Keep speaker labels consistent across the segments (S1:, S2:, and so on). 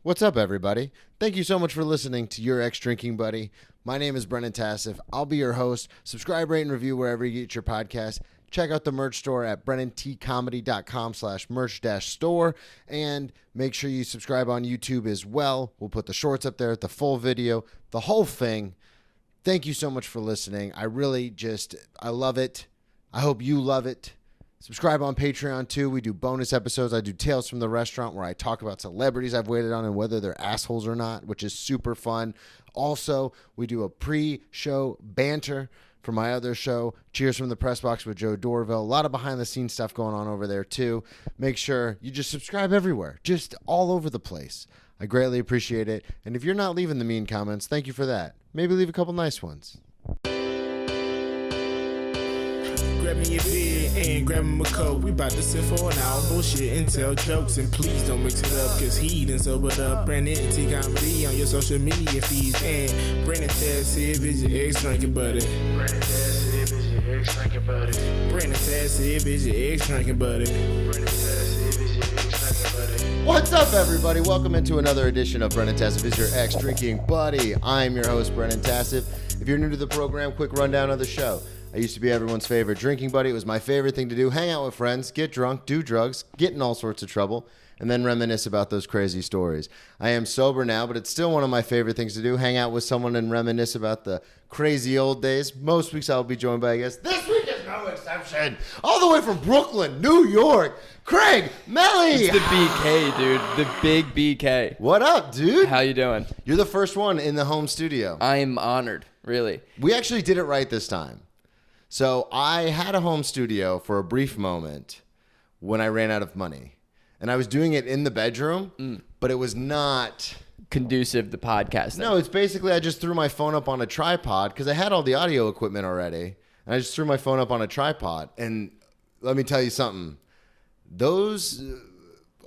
S1: What's up, everybody? Thank you so much for listening to Your Ex-Drinking Buddy. My name is Brennan Tassif. I'll be your host. Subscribe, rate, and review wherever you get your podcast. Check out the merch store at brennantcomedy.com/merch-store. And make sure you subscribe on YouTube as well. We'll put the shorts up there, the full video, the whole thing. Thank you so much for listening. I love it. I hope you love it. Subscribe on Patreon, too. We do bonus episodes. I do Tales from the Restaurant, where I talk about celebrities I've waited on and whether they're assholes or not, which is super fun. Also, we do a pre-show banter for my other show, Cheers from the Press Box with Joe Dorville. A lot of behind-the-scenes stuff going on over there, too. Make sure you just subscribe everywhere, just all over the place. I greatly appreciate it. And if you're not leaving the mean comments, thank you for that. Maybe leave a couple nice ones.
S2: Grab me a beer and grab him a coke. We bout to sit for an hour, bullshit and tell jokes. And please don't mix it up, cause he done sobered up. Brennan T Comedy on your social media feeds. And Brennan Tassif is your ex-drinking buddy. Brennan Tassif is your ex-drinking buddy. Brennan Tassif is your ex-drinking buddy. Brennan Tassif is your ex-drinking buddy.
S1: What's up, everybody? Welcome into another edition of Brennan Tassif is your ex-drinking buddy. I'm your host, Brennan Tassif. If you're new to the program, quick rundown of the show. I used to be everyone's favorite drinking buddy. It was my favorite thing to do. Hang out with friends, get drunk, do drugs, get in all sorts of trouble, and then reminisce about those crazy stories. I am sober now, but it's still one of my favorite things to do. Hang out with someone and reminisce about the crazy old days. Most weeks I'll be joined by a guest. This week is no exception. All the way from Brooklyn, New York, Greg Melly.
S3: It's the BK, dude. The big BK.
S1: What up, dude?
S3: How you doing?
S1: You're the first one in the home studio.
S3: I am honored, really.
S1: We actually did it right this time. So I had a home studio for a brief moment when I ran out of money. And I was doing it in the bedroom, but it was not
S3: Conducive to podcasting.
S1: No, it's basically I just threw my phone up on a tripod because I had all the audio equipment already. And I just threw my phone up on a tripod. And let me tell you something.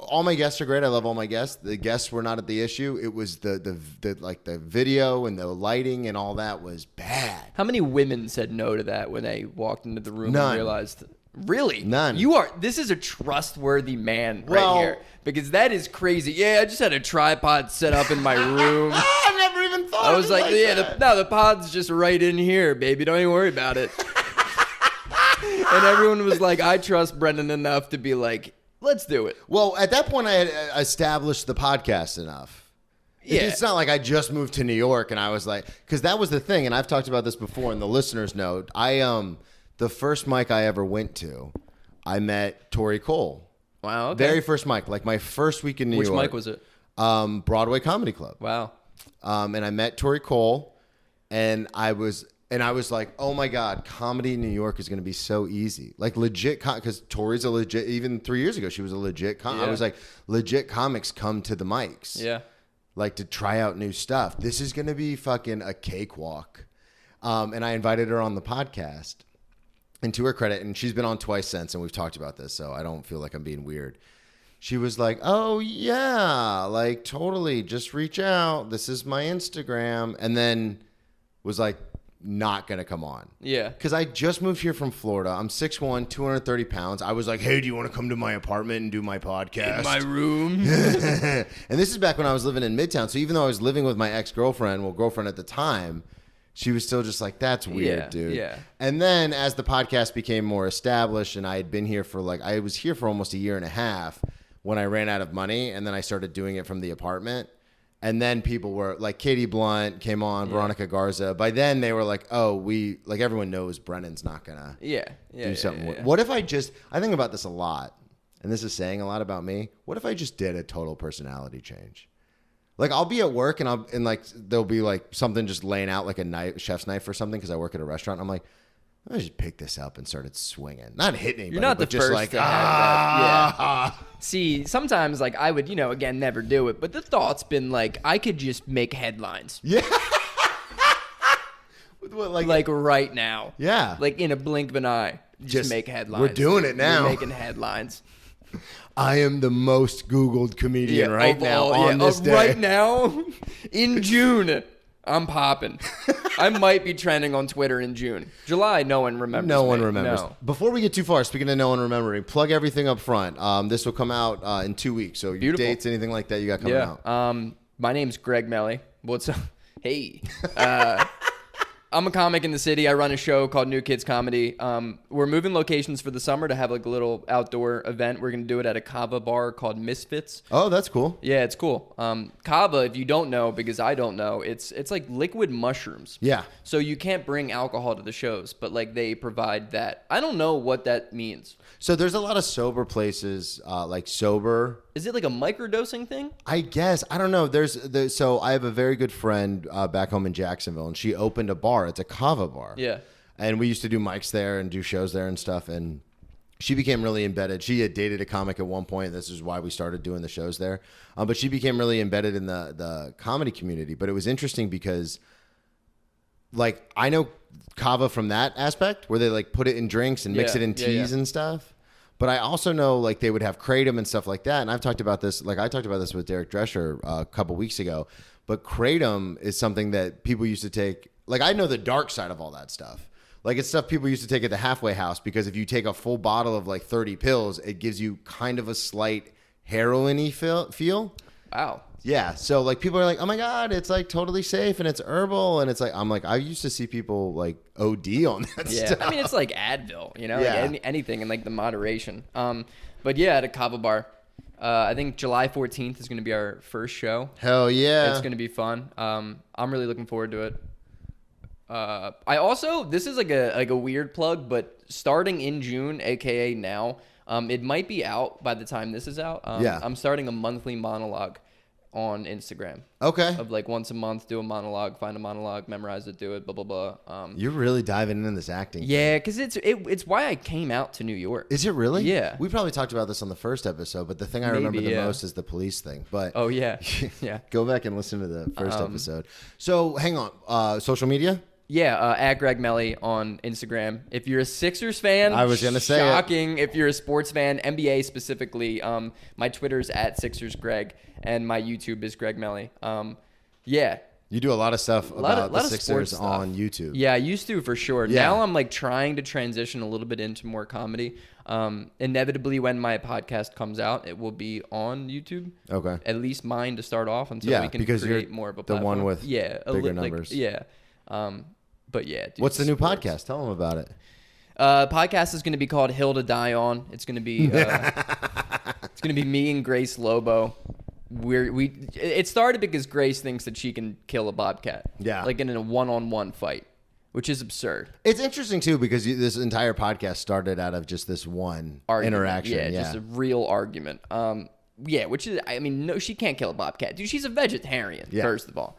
S1: All my guests are great. I love all my guests. The guests were not at the issue. It was the video and the lighting and all that was bad.
S3: How many women said no to that when they walked into the room
S1: None.
S3: and realized? Really?
S1: None.
S3: This is a trustworthy man right
S1: Well-
S3: here. Because that is crazy. Yeah, I just had a tripod set up in my room.
S1: I never even thought
S3: I was like, yeah,
S1: that.
S3: the pod's just right in here, baby. Don't even worry about it. And everyone was like, I trust Brendan enough to be like, let's do it.
S1: Well, at that point, I had established the podcast enough.
S3: Yeah.
S1: It's not like I just moved to New York and I was like, because that was the thing, and I've talked about this before, and the listeners know. The first mic I ever went to, I met Tori Cole.
S3: Wow. Okay.
S1: Very first mic, like my first week in New York.
S3: Which mic was it?
S1: Broadway Comedy Club.
S3: Wow.
S1: And I met Tori Cole, and I was like, oh my God, comedy in New York is going to be so easy. Like legit, because Tori's a legit, even 3 years ago, she was a legit
S3: Yeah.
S1: I was like, legit comics come to the mics.
S3: Yeah.
S1: Like to try out new stuff. This is going to be fucking a cakewalk. And I invited her on the podcast. And to her credit, and she's been on twice since, and we've talked about this, so I don't feel like I'm being weird. She was like, oh, yeah, like totally, just reach out. This is my Instagram. And then was like, not going to come on.
S3: Yeah.
S1: Because I just moved here from Florida. I'm 6'1", 230 pounds. I was like, hey, do you want to come to my apartment and do my podcast?
S3: In my room.
S1: And this is back when I was living in Midtown. So even though I was living with my girlfriend at the time, she was still just like, that's weird,
S3: Yeah,
S1: dude.
S3: yeah.
S1: And then as the podcast became more established and I had been here I was here for almost a year and a half when I ran out of money. And then I started doing it from the apartment. And then people were like, Katie Blunt came on, Veronica Garza. By then they were like, oh, everyone knows Brennan's not going to do something.
S3: Yeah.
S1: What if I think about this a lot, and this is saying a lot about me. What if I just did a total personality change? Like I'll be at work and there'll be like something just laying out like a chef's knife or something because I work at a restaurant. I'm like, I just picked this up and started swinging, not hitting anybody.
S3: You're not the
S1: but just
S3: first
S1: like,
S3: to have that. Yeah. See, sometimes like I would, again, never do it, but the thought's been like I could just make headlines.
S1: Yeah.
S3: Like right now.
S1: Yeah.
S3: Like in a blink of an eye. Just make headlines.
S1: We're doing it now.
S3: We're making headlines.
S1: I am the most Googled comedian right now on this day.
S3: Right now, in June. I'm popping. I might be trending on Twitter in June. July, no one remembers.
S1: No one
S3: me.
S1: remembers.
S3: No.
S1: Before we get too far, speaking of no one remembering, plug everything up front. This will come out in 2 weeks. So your
S3: Beautiful.
S1: dates, anything like that you got coming out.
S3: My name's Greg Melly. What's up? Hey. I'm a comic in the city. I run a show called New Kids Comedy. We're moving locations for the summer to have like a little outdoor event. We're going to do it at a kava bar called Misfits.
S1: Oh, that's cool.
S3: Yeah, it's cool. Kava, if you don't know, because I don't know, it's like liquid mushrooms.
S1: Yeah.
S3: So you can't bring alcohol to the shows, but like they provide that. I don't know what that means.
S1: So there's a lot of sober places, like sober.
S3: Is it like a microdosing thing?
S1: I guess. I don't know. So I have a very good friend back home in Jacksonville, and she opened a bar. It's a kava bar.
S3: Yeah.
S1: And we used to do mics there and do shows there and stuff. And she became really embedded. She had dated a comic at one point. This is why we started doing the shows there. But she became really embedded in the comedy community. But it was interesting because, like, I know kava from that aspect where they like put it in drinks and mix it in teas and stuff. But I also know like they would have kratom and stuff like that. And I've talked about this, like I talked about this with Derek Drescher a couple weeks ago. But kratom is something that people used to take. Like I know the dark side of all that stuff. Like it's stuff people used to take at the halfway house because if you take a full bottle of like 30 pills, it gives you kind of a slight heroin-y feel.
S3: Wow.
S1: Yeah. So like people are like, oh my God, it's like totally safe and it's herbal. And it's like, I'm like, I used to see people like OD on that stuff.
S3: I mean, it's like Advil, you know,
S1: Yeah.
S3: like anything in like the moderation. But yeah, at a kava bar, I think July 14th is going to be our first show.
S1: Hell yeah.
S3: It's going to be fun. I'm really looking forward to it. I also, this is like a weird plug, but starting in June, aka now, it might be out by the time this is out.
S1: Yeah.
S3: I'm starting a monthly monologue on Instagram.
S1: Okay.
S3: Of like once a month, do a monologue, find a monologue, memorize it, do it, blah blah blah.
S1: You're really diving into this acting.
S3: Yeah, because it's why I came out to New York.
S1: Is it really?
S3: Yeah.
S1: We probably talked about this on the first episode, but the thing I remember the most is the police thing. But
S3: Oh yeah, yeah.
S1: go back and listen to the first episode. So hang on, social media.
S3: Yeah, at Greg Melly on Instagram. If you're a Sixers fan,
S1: I was gonna say it.
S3: shocking. If you're a sports fan, NBA specifically, my Twitter's at Sixers Greg, and my YouTube is Greg Melly. Yeah.
S1: You do a lot of stuff about the
S3: lot of
S1: Sixers
S3: sports stuff.
S1: on YouTube.
S3: Yeah, I used to for sure.
S1: Yeah.
S3: Now I'm like trying to transition a little bit into more comedy. Inevitably, when my podcast comes out, it will be on YouTube.
S1: Okay.
S3: At least mine to start off until we can
S1: because
S3: create
S1: you're
S3: more of a
S1: the
S3: platform.
S1: one with bigger
S3: like,
S1: numbers.
S3: Yeah. But yeah. Dude,
S1: What's the new
S3: sports.
S1: podcast? Tell them about it.
S3: Podcast is going to be called Hill to Die On. It's going to be it's going to be me and Grace Lobo. It started because Grace thinks that she can kill a bobcat.
S1: Yeah.
S3: Like in a one-on-one fight, which is absurd.
S1: It's interesting too because this entire podcast started out of just this one
S3: Argument.
S1: interaction.
S3: Yeah, just a real argument. Yeah, which is, I mean, no, she can't kill a bobcat. Dude, she's a vegetarian, first of all.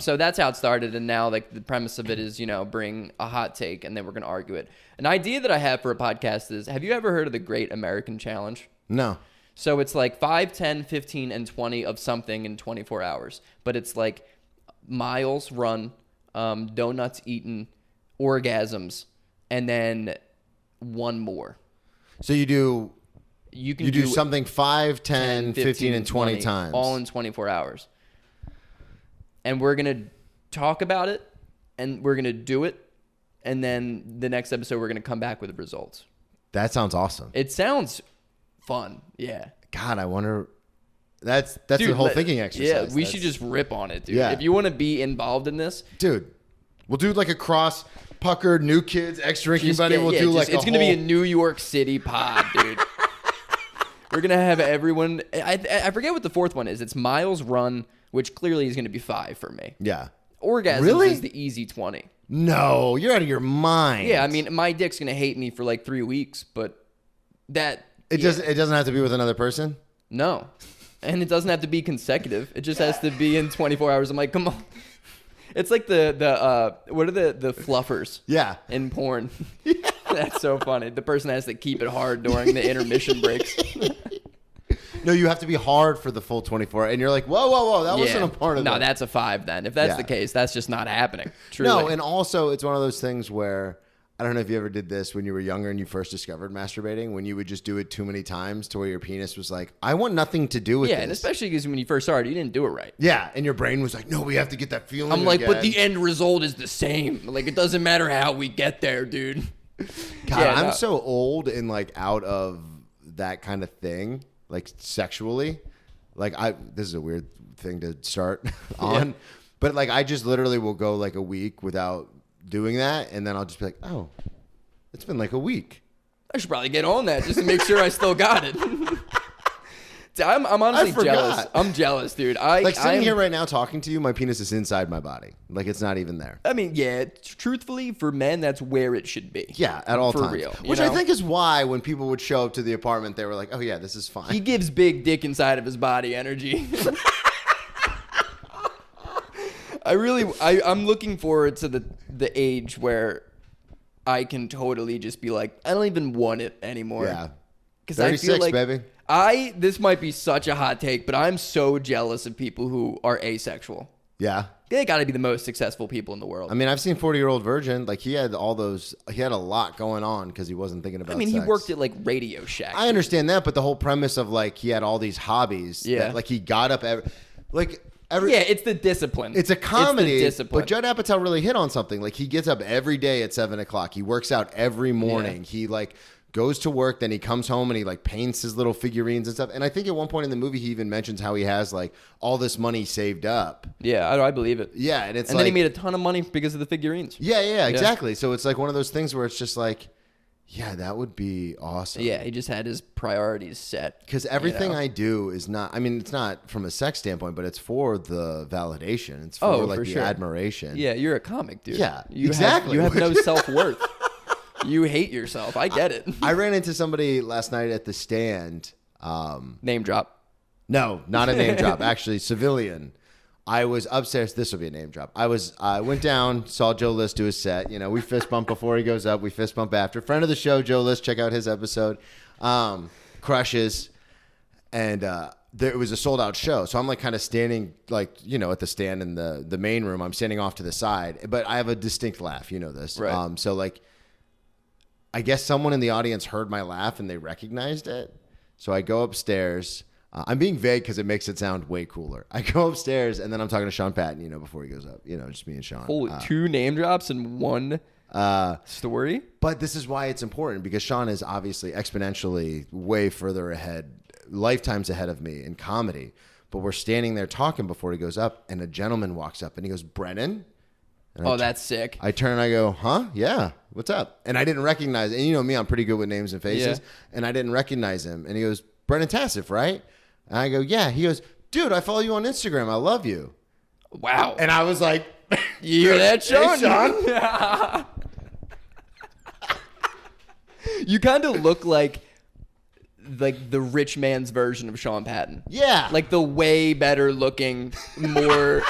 S3: So that's how it started, and now like the premise of it is, you know, bring a hot take, and then we're going to argue it. An idea that I have for a podcast is, have you ever heard of the Great American Challenge?
S1: No.
S3: So it's like 5, 10, 15, and 20 of something in 24 hours. But it's like miles run, donuts eaten, orgasms, and then one more.
S1: So you do
S3: You can
S1: do something 5, 10, 15, and 20 times.
S3: all in 24 hours. And we're going to talk about it, and we're going to do it, and then the next episode we're going to come back with the results.
S1: That sounds awesome.
S3: It sounds fun. Yeah.
S1: God, I wonder. That's
S3: Dude,
S1: the whole thinking exercise.
S3: Yeah, we should just rip on it, dude.
S1: Yeah.
S3: If you want to be involved in this,
S1: dude. We'll do like a cross puckered new kids ex drinking
S3: just
S1: buddy.
S3: get-
S1: We'll
S3: yeah,
S1: do
S3: just-
S1: like
S3: it's
S1: a
S3: gonna be a
S1: whole-
S3: New York City pod, dude. We're gonna have everyone. I forget what the fourth one is. It's miles run, which clearly is gonna be 5 for me.
S1: Yeah.
S3: Orgasms
S1: Really?
S3: is the easy 20.
S1: No, you're out of your mind.
S3: Yeah, I mean, my dick's gonna hate me for like 3 weeks, but that
S1: It doesn't have to be with another person.
S3: no, and it doesn't have to be consecutive. It just has to be in 24 hours. I'm like, come on. It's like the what are the fluffers?
S1: Yeah.
S3: In porn. That's so funny. The person has to keep it hard during the intermission breaks.
S1: No, you have to be hard for the full 24. And you're like, whoa. That wasn't a part of
S3: No,
S1: that.
S3: that's a 5 then. If that's
S1: Yeah.
S3: the case, that's just not happening. Truly.
S1: No, and also it's one of those things where I don't know if you ever did this when you were younger and you first discovered masturbating, when you would just do it too many times to where your penis was like, I want nothing to do with this.
S3: Yeah, and especially because when you first started, you didn't do it right.
S1: Yeah, and your brain was like, no, we have to get that feeling
S3: I'm like,
S1: again.
S3: but the end result is the same. Like, it doesn't matter how we get there, dude.
S1: God,
S3: Yeah,
S1: I'm
S3: no.
S1: so old and like out of that kind of thing, like sexually. Like this is a weird thing to start on, but like I just literally will go like a week without doing that, and then I'll just be like, oh, it's been like a week.
S3: I should probably get on that just to make sure I still got it. I'm honestly jealous. I'm jealous, dude.
S1: Like sitting here right now talking to you, my penis is inside my body. Like it's not even there.
S3: I mean, yeah, truthfully, for men, that's where it should be.
S1: Yeah, at all
S3: for
S1: times.
S3: real.
S1: Which I think is why when people would show up to the apartment, they were like, oh yeah, this is fine.
S3: He gives big dick inside of his body energy. I'm looking forward to the age where I can totally just be like, I don't even want it anymore.
S1: Yeah.
S3: Because I feel
S1: 36,
S3: like
S1: baby.
S3: this might be such a hot take, but I'm so jealous of people who are asexual.
S1: Yeah.
S3: They got to be the most successful people in the world.
S1: I mean, I've seen 40-Year-Old Virgin. Like he had a lot going on because he wasn't thinking about
S3: he
S1: sex.
S3: worked at like Radio Shack.
S1: I understand that, but the whole premise of like he had all these hobbies.
S3: Yeah.
S1: That, like he got up every.
S3: Yeah, it's the discipline.
S1: It's a comedy,
S3: It's the discipline.
S1: but Judd Apatow really hit on something. Like he gets up every day at 7:00. He works out every morning.
S3: Yeah.
S1: He like goes to work, then he comes home and he like paints his little figurines and stuff. And I think at one point in the movie he even mentions how he has like all this money saved up.
S3: Yeah, I believe it.
S1: Yeah, and
S3: then he made a ton of money because of the figurines.
S1: Yeah, exactly. So it's like one of those things where it's just like, yeah, that would be awesome.
S3: Yeah, he just had his priorities set.
S1: Because everything I do is not, I mean, it's not from a sex standpoint, but it's for the validation. It's for like the admiration.
S3: Yeah, you're a comic, dude.
S1: Yeah,
S3: exactly. You have no self-worth. You hate yourself. I get it.
S1: I ran into somebody last night at the stand.
S3: Name drop.
S1: No, not a name drop. Actually, civilian. I was upstairs. This will be a name drop. I went down, saw Joe List do his set. You know, we fist bump before he goes up. We fist bump after. Friend of the show, Joe List. Check out his episode. Crushes. And it was a sold out show. So I'm like kind of standing like, you know, at the stand in the main room. I'm standing off to the side, but I have a distinct laugh. You know this.
S3: Right.
S1: So like, I guess someone in the audience heard my laugh and they recognized it. So I go upstairs. I'm being vague because it makes it sound way cooler. I go upstairs and then I'm talking to Sean Patton, you know, before he goes up. You know, just me and Sean.
S3: Holy, 2 name drops in one story?
S1: But this is why it's important because Sean is obviously exponentially way further ahead, lifetimes ahead of me in comedy. But we're standing there talking before he goes up and a gentleman walks up and he goes, Brennan? And
S3: that's sick.
S1: I turn and I go, huh? Yeah. What's up? And I didn't recognize, and you know me, I'm pretty good with names and faces.
S3: Yeah.
S1: And I didn't recognize him. And he goes, Brennan Tassif, right? And I go, yeah. He goes, dude, I follow you on Instagram. I love you.
S3: Wow.
S1: And I was like,
S3: you hear that, Sean?
S1: Hey, Sean.
S3: You kind of look like the rich man's version of Sean Patton.
S1: Yeah.
S3: Like the way better looking, more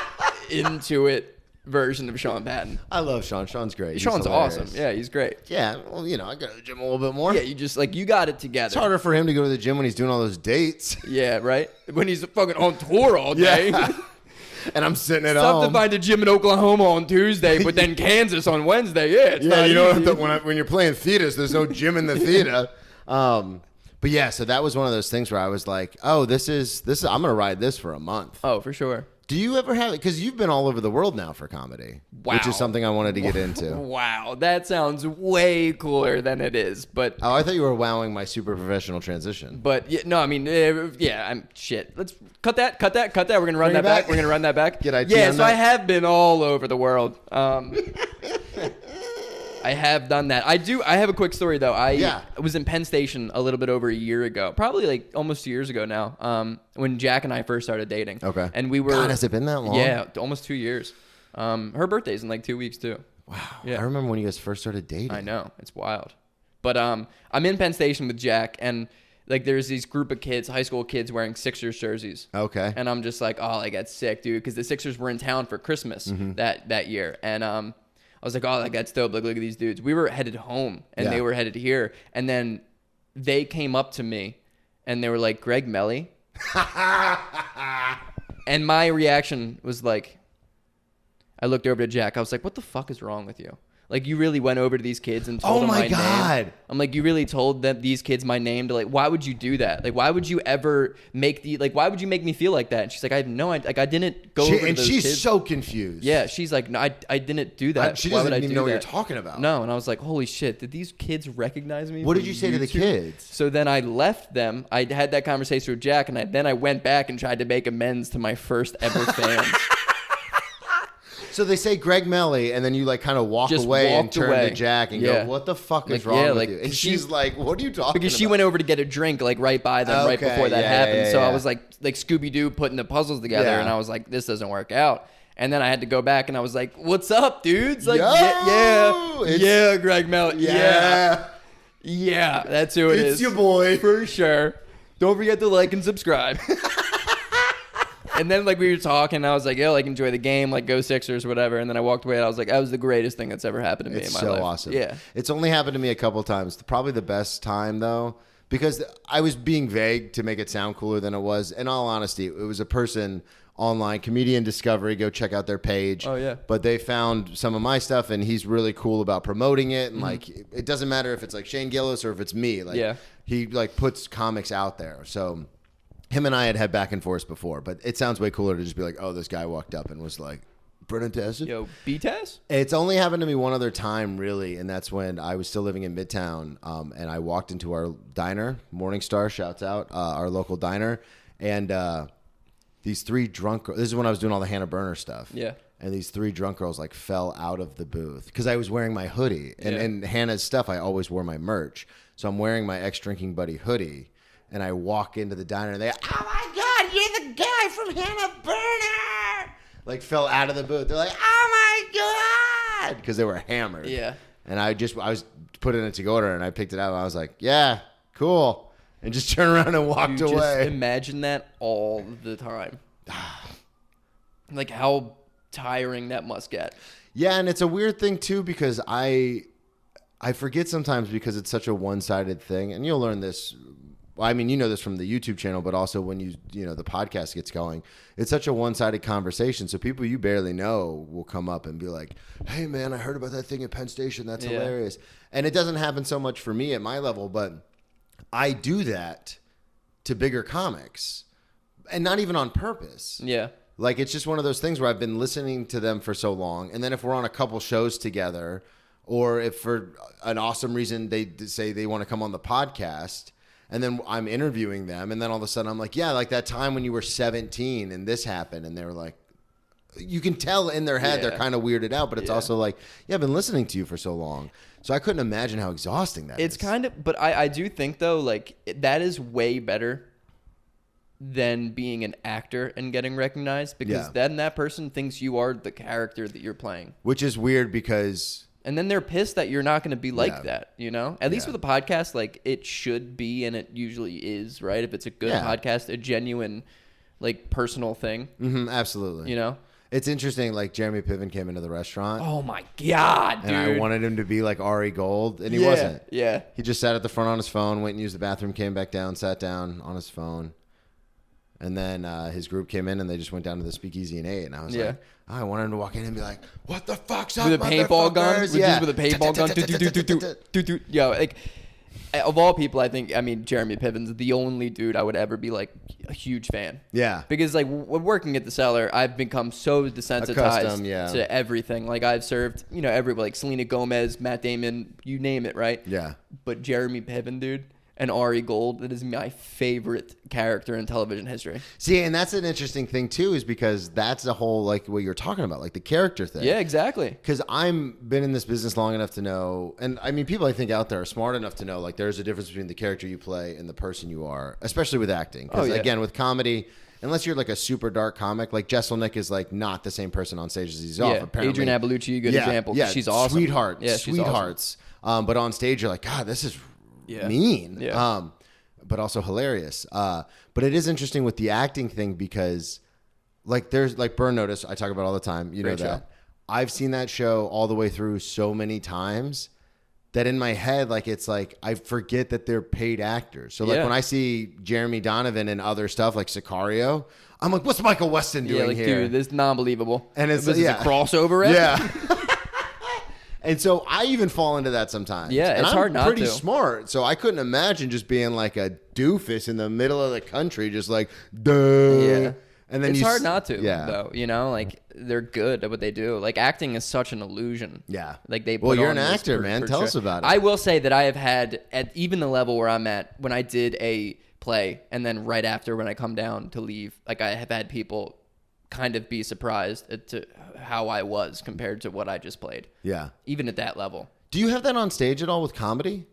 S3: into it version of Sean Patton.
S1: I love Sean. Sean's great. He's
S3: Sean's
S1: hilarious.
S3: awesome. Yeah, he's great.
S1: Yeah. Well, you know, I go to the gym a little bit more.
S3: Yeah, you just like, you got it together.
S1: It's harder for him to go to the gym when he's doing all those dates.
S3: Yeah, right? When he's fucking on tour all day.
S1: Yeah. And I'm sitting at
S3: It's tough
S1: home.
S3: to find a gym in Oklahoma on Tuesday, but then Kansas on Wednesday. Yeah, it's not
S1: you know,
S3: easy.
S1: when you're playing theaters, there's no gym in the theater. But yeah, so that was one of those things where I was like, oh, this is I'm going to ride this for a month.
S3: Oh, for sure.
S1: Do you ever have it? Because you've been all over the world now for comedy, which
S3: Wow.
S1: is something I wanted to get into.
S3: Wow, that sounds way cooler than it is. But
S1: Oh, I thought you were wowing my super professional transition.
S3: yeah, no, I mean, yeah, I'm shit. Let's cut that. We're gonna run
S1: Bring it
S3: that back.
S1: back.
S3: We're gonna run that back.
S1: Get IT
S3: yeah,
S1: on
S3: so
S1: that.
S3: I have been all over the world. I have done that. I have a quick story though. I was in Penn Station a little bit over a year ago, probably like almost 2 years ago now. When Jack and I first started dating.
S1: Okay.
S3: And we were.
S1: God, has it been that long?
S3: Yeah, almost 2 years. Her birthday's in like 2 weeks too.
S1: Wow.
S3: Yeah.
S1: I remember when you guys first started dating.
S3: I know, it's wild. But I'm in Penn Station with Jack, and like there's these group of kids, high school kids, wearing Sixers jerseys.
S1: Okay.
S3: And I'm just like, oh, like that's sick, dude, because the Sixers were in town for Christmas that year, and I was like, oh, like that's dope. Look at these dudes. We were headed home, and they were headed here, and then they came up to me, and they were like, Greg Melly, and my reaction was like, I looked over to Jack. I was like, what the fuck is wrong with you? Like, you really went over to these kids and told them my name. I'm like, you really told them these kids my name to, like, why would you do that? Like, why would you ever why would you make me feel like that? And she's like, I have no idea. Like, I didn't go over to those kids.
S1: And she's so confused.
S3: Yeah, she's like, no, I didn't do that.
S1: She doesn't even know what you're talking about.
S3: No, and I was like, holy shit, did these kids recognize me?
S1: What did you say to the kids?
S3: So then I left them. I had that conversation with Jack, and then I went back and tried to make amends to my first ever fans.
S1: So they say Greg Melly, and then you like kind of walk away and turn to Jack and go, "What the fuck is wrong with you?" And she's like, "What are you talking about?"
S3: Because she went over to get a drink like right by them right before that happened. So I was like Scooby Doo putting the puzzles together, and I was like, "This doesn't work out." And then I had to go back, and I was like, "What's up, dudes?" Like, yeah, Greg Melly, yeah, that's who it is.
S1: It's your boy
S3: for sure. Don't forget to like and subscribe. And then, like, we were talking, and I was like, yo, like, enjoy the game, like, go Sixers, whatever. And then I walked away, and I was like, that was the greatest thing that's ever happened to me in my life.
S1: It's so awesome.
S3: Yeah.
S1: It's only happened to me a couple times. Probably the best time, though, because I was being vague to make it sound cooler than it was. In all honesty, it was a person online, Comedian Discovery. Go check out their page.
S3: Oh, yeah.
S1: But they found some of my stuff, and he's really cool about promoting it. And, like, it doesn't matter if it's, like, Shane Gillis or if it's me. Like, he, like, puts comics out there. So him and I had back and forth before, but it sounds way cooler to just be like, oh, this guy walked up and was like, Brennan Tess?
S3: Yo, B-Tess?
S1: It's only happened to me one other time, really, and that's when I was still living in Midtown, and I walked into our diner, Morningstar, shouts out, our local diner, and these three drunk girls, this is when I was doing all the Hannah Burner stuff.
S3: Yeah.
S1: And these three drunk girls, like, fell out of the booth because I was wearing my hoodie. And Hannah's stuff, I always wore my merch. So I'm wearing my ex-drinking buddy hoodie. And I walk into the diner and they, oh my God, you're the guy from Hannah Burner. Like, fell out of the booth. They're like, oh my God. Because they were hammered.
S3: Yeah.
S1: And I was putting it to order and I picked it up and I was like, yeah, cool. And just turned around and walked away.
S3: Just imagine that all the time. Like, how tiring that must get.
S1: Yeah, and it's a weird thing too because I forget sometimes because it's such a one-sided thing. And you'll learn this. Well, I mean, you know this from the YouTube channel, but also when you know the podcast gets going, it's such a one-sided conversation. So people you barely know will come up and be like, "Hey, man, I heard about that thing at Penn Station. That's hilarious." And it doesn't happen so much for me at my level, but I do that to bigger comics, and not even on purpose.
S3: Yeah.
S1: Like, it's just one of those things where I've been listening to them for so long, and then if we're on a couple shows together, or if for an awesome reason they say they want to come on the podcast. And then I'm interviewing them, and then all of a sudden I'm like, yeah, like that time when you were 17 and this happened, and they were like, you can tell in their head they're kind of weirded out, but it's also like, yeah, I've been listening to you for so long. So I couldn't imagine how exhausting that is.
S3: It's kind of, but I do think though, like that is way better than being an actor and getting recognized because then that person thinks you are the character that you're playing.
S1: Which is weird because...
S3: And then they're pissed that you're not going to be like that, you know? At least with a podcast, like, it should be, and it usually is, right? If it's a good podcast, a genuine, like, personal thing.
S1: Mm-hmm, absolutely.
S3: You know?
S1: It's interesting, like, Jeremy Piven came into the restaurant.
S3: Oh, my God, dude.
S1: And I wanted him to be like Ari Gold, and he wasn't.
S3: Yeah.
S1: He just sat at the front on his phone, went and used the bathroom, came back down, sat down on his phone. And then his group came in and they just went down to the speakeasy and ate. And I was like, I wanted him to walk in and be like, what the fuck's up,
S3: with a paintball gun? With a paintball gun. Yo, like, of all people, I mean, Jeremy Piven's the only dude I would ever be like a huge fan.
S1: Yeah.
S3: Because like working at the Cellar, I've become so desensitized to everything. Like I've served, you know, like Selena Gomez, Matt Damon, you name it, right?
S1: Yeah.
S3: But Jeremy Piven, dude. And Ari Gold, that is my favorite character in television history.
S1: See, and that's an interesting thing too, is because that's the whole, like what you're talking about, like the character thing.
S3: Yeah, exactly.
S1: Because I've been in this business long enough to know, and I mean, people I think out there are smart enough to know, like there's a difference between the character you play and the person you are, especially with acting. Because again, with comedy, unless you're like a super dark comic, like Jesselnick is like not the same person on stage as he's off. Apparently,
S3: Adrienne Abelucci, good example.
S1: Yeah,
S3: she's awesome.
S1: Sweetheart,
S3: yeah, she's
S1: sweethearts. Awesome. But on stage, you're like, God, this is mean.
S3: Yeah.
S1: But also hilarious. But it is interesting with the acting thing because, like, there's like Burn Notice. I talk about all the time. You know that. Show. I've seen that show all the way through so many times that in my head, like, it's like I forget that they're paid actors. So like when I see Jeremy Donovan and other stuff like Sicario, I'm like, what's Michael Weston doing here?
S3: Dude, this is non-believable.
S1: And it's
S3: this is a crossover.
S1: Yeah. And so I even fall into that sometimes.
S3: Yeah,
S1: and
S3: it's hard not
S1: pretty
S3: to.
S1: smart, so I couldn't imagine just being like a doofus in the middle of the country, just like, duh.
S3: Yeah.
S1: And then
S3: it's
S1: you
S3: hard not to,
S1: yeah.
S3: though. You know, like they're good at what they do. Like acting is such an illusion.
S1: Yeah.
S3: Like they.
S1: Well,
S3: put
S1: you're
S3: on
S1: an
S3: this
S1: actor, man. Tell us about it.
S3: I will say that I have had at even the level where I'm at when I did a play, and then right after when I come down to leave, like I have had people kind of be surprised at to how I was compared to what I just played.
S1: Yeah.
S3: Even at that level.
S1: Do you have that on stage at all with comedy?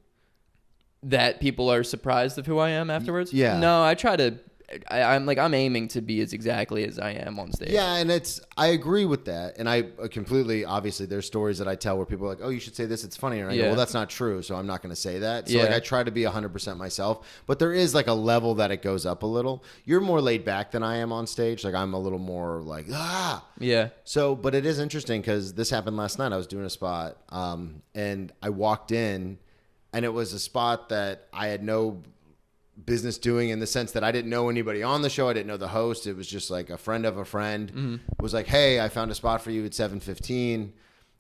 S3: That people are surprised of who I am afterwards?
S1: Yeah.
S3: No, I try to. I'm aiming to be as exactly as I am on stage.
S1: Yeah, and I agree with that, and I completely, obviously, there's stories that I tell where people are like, oh, you should say this, it's funny, and I go, well, that's not true, so I'm not going to say that. So like, I try to be 100% myself, but there is like a level that it goes up a little. You're more laid back than I am on stage. Like I'm a little more like,
S3: Yeah.
S1: So, but it is interesting because this happened last night. I was doing a spot, and I walked in, and it was a spot that I had no business doing, in the sense that I didn't know anybody on the show. I didn't know the host. It was just like a friend of a friend was like, hey, I found a spot for you at 7:15.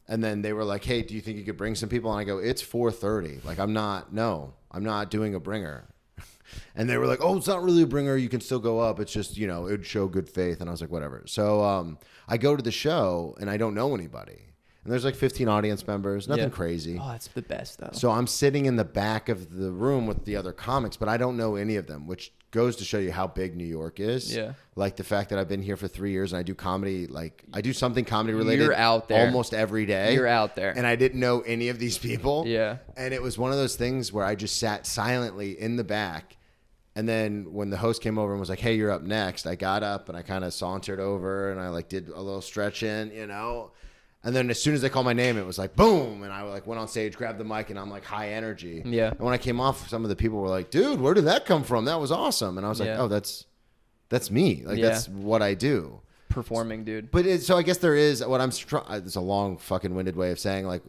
S1: And then they were like, hey, do you think you could bring some people? And I go, it's 4:30. Like, I'm not doing a bringer. And they were like, oh, it's not really a bringer. You can still go up. It's just, it would show good faith. And I was like, whatever. So I go to the show and I don't know anybody. And there's like 15 audience members, nothing crazy.
S3: Oh, that's the best, though.
S1: So I'm sitting in the back of the room with the other comics, but I don't know any of them, which goes to show you how big New York is.
S3: Yeah.
S1: Like the fact that I've been here for 3 years and I do comedy, like I do something comedy related.
S3: You're out there.
S1: Almost every day.
S3: You're out there.
S1: And I didn't know any of these people.
S3: Yeah.
S1: And it was one of those things where I just sat silently in the back. And then when the host came over and was like, hey, you're up next, I got up and I kind of sauntered over and I like did a little stretching, And then as soon as they called my name, it was like, boom. And I like went on stage, grabbed the mic, and I'm like high energy.
S3: Yeah.
S1: And when I came off, some of the people were like, dude, where did that come from? That was awesome. And I was like, oh, that's me. Like, that's what I do.
S3: Performing, dude.
S1: But so I guess there is what it's a long fucking winded way of saying, like,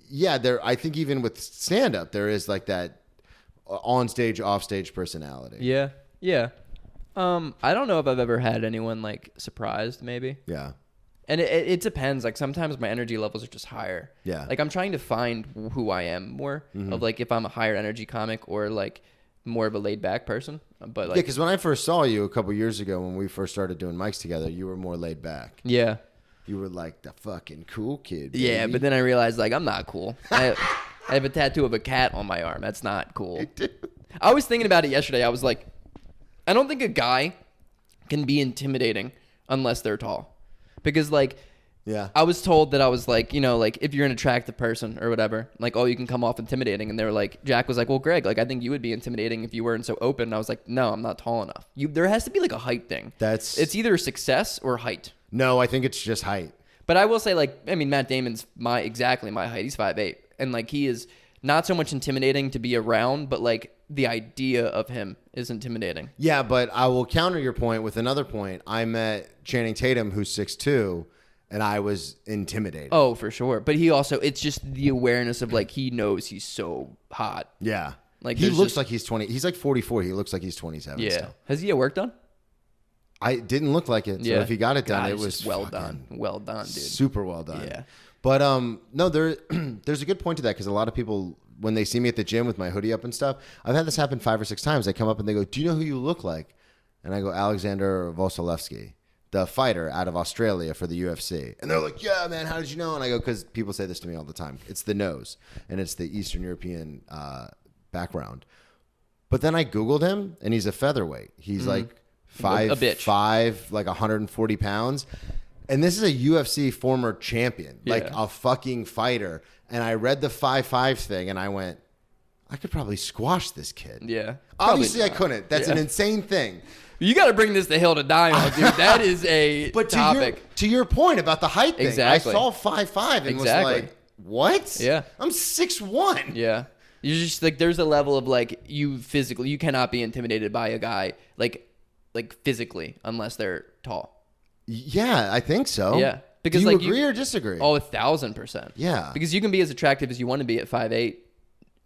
S1: yeah, I think even with stand up, there is like that on stage, off stage personality.
S3: Yeah. Yeah. I don't know if I've ever had anyone like surprised, maybe.
S1: Yeah.
S3: And it depends. Like sometimes my energy levels are just higher.
S1: Yeah.
S3: Like I'm trying to find who I am more of like if I'm a higher energy comic or like more of a laid back person. But like,
S1: yeah, because when I first saw you a couple years ago when we first started doing mics together, you were more laid back.
S3: Yeah.
S1: You were like the fucking cool kid. Baby.
S3: Yeah, but then I realized like I'm not cool. I have a tattoo of a cat on my arm. That's not cool. I was thinking about it yesterday. I was like, I don't think a guy can be intimidating unless they're tall. Because, like,
S1: yeah,
S3: I was told that I was, like, like, if you're an attractive person or whatever, like, oh, you can come off intimidating. And they were like, Jack was like, well, Greg, like, I think you would be intimidating if you weren't so open. And I was like, no, I'm not tall enough. There has to be, like, a height thing. It's either success or height.
S1: No, I think it's just height.
S3: But I will say, like, I mean, Matt Damon's exactly my height. He's 5'8". And, like, he is not so much intimidating to be around, but, like, the idea of him is intimidating.
S1: Yeah, but I will counter your point with another point. I met Channing Tatum, who's 6'2", and I was intimidated.
S3: Oh, for sure. But he also, it's just the awareness of, like, he knows he's so hot.
S1: Yeah.
S3: Like
S1: he looks like he's 20. He's like 44. He looks like he's 27.
S3: Yeah.
S1: Still.
S3: Has he get work done?
S1: I didn't look like it. So if he got it done,
S3: God,
S1: it was
S3: well done. Well done, dude.
S1: Super well done.
S3: Yeah.
S1: But no, there's a good point to that because a lot of people, when they see me at the gym with my hoodie up and stuff, I've had this happen 5 or 6 times. They come up and they go, do you know who you look like? And I go, Alexander Vosilevsky, the fighter out of Australia for the UFC. And they're like, yeah, man, how did you know? And I go, because people say this to me all the time. It's the nose, and it's the Eastern European background. But then I Googled him, and he's a featherweight. He's like 5'5", like 140 pounds. And this is a UFC former champion, like a fucking fighter. And I read the 5'5" thing, and I went, I could probably squash this kid.
S3: Yeah.
S1: Obviously, I couldn't. That's an insane thing.
S3: You got to bring this to hill to die on, dude. That is a
S1: but
S3: topic.
S1: To your point about the height thing,
S3: Exactly.
S1: I saw 5'5" and was like, what?
S3: Yeah.
S1: I'm 6'1".
S3: Yeah. You just like there's a level of like you cannot be intimidated by a guy like physically unless they're tall.
S1: Yeah, I think so.
S3: Yeah. Because
S1: do you
S3: like
S1: agree or disagree?
S3: Oh, 1,000%.
S1: Yeah.
S3: Because you can be as attractive as you want to be at 5'8",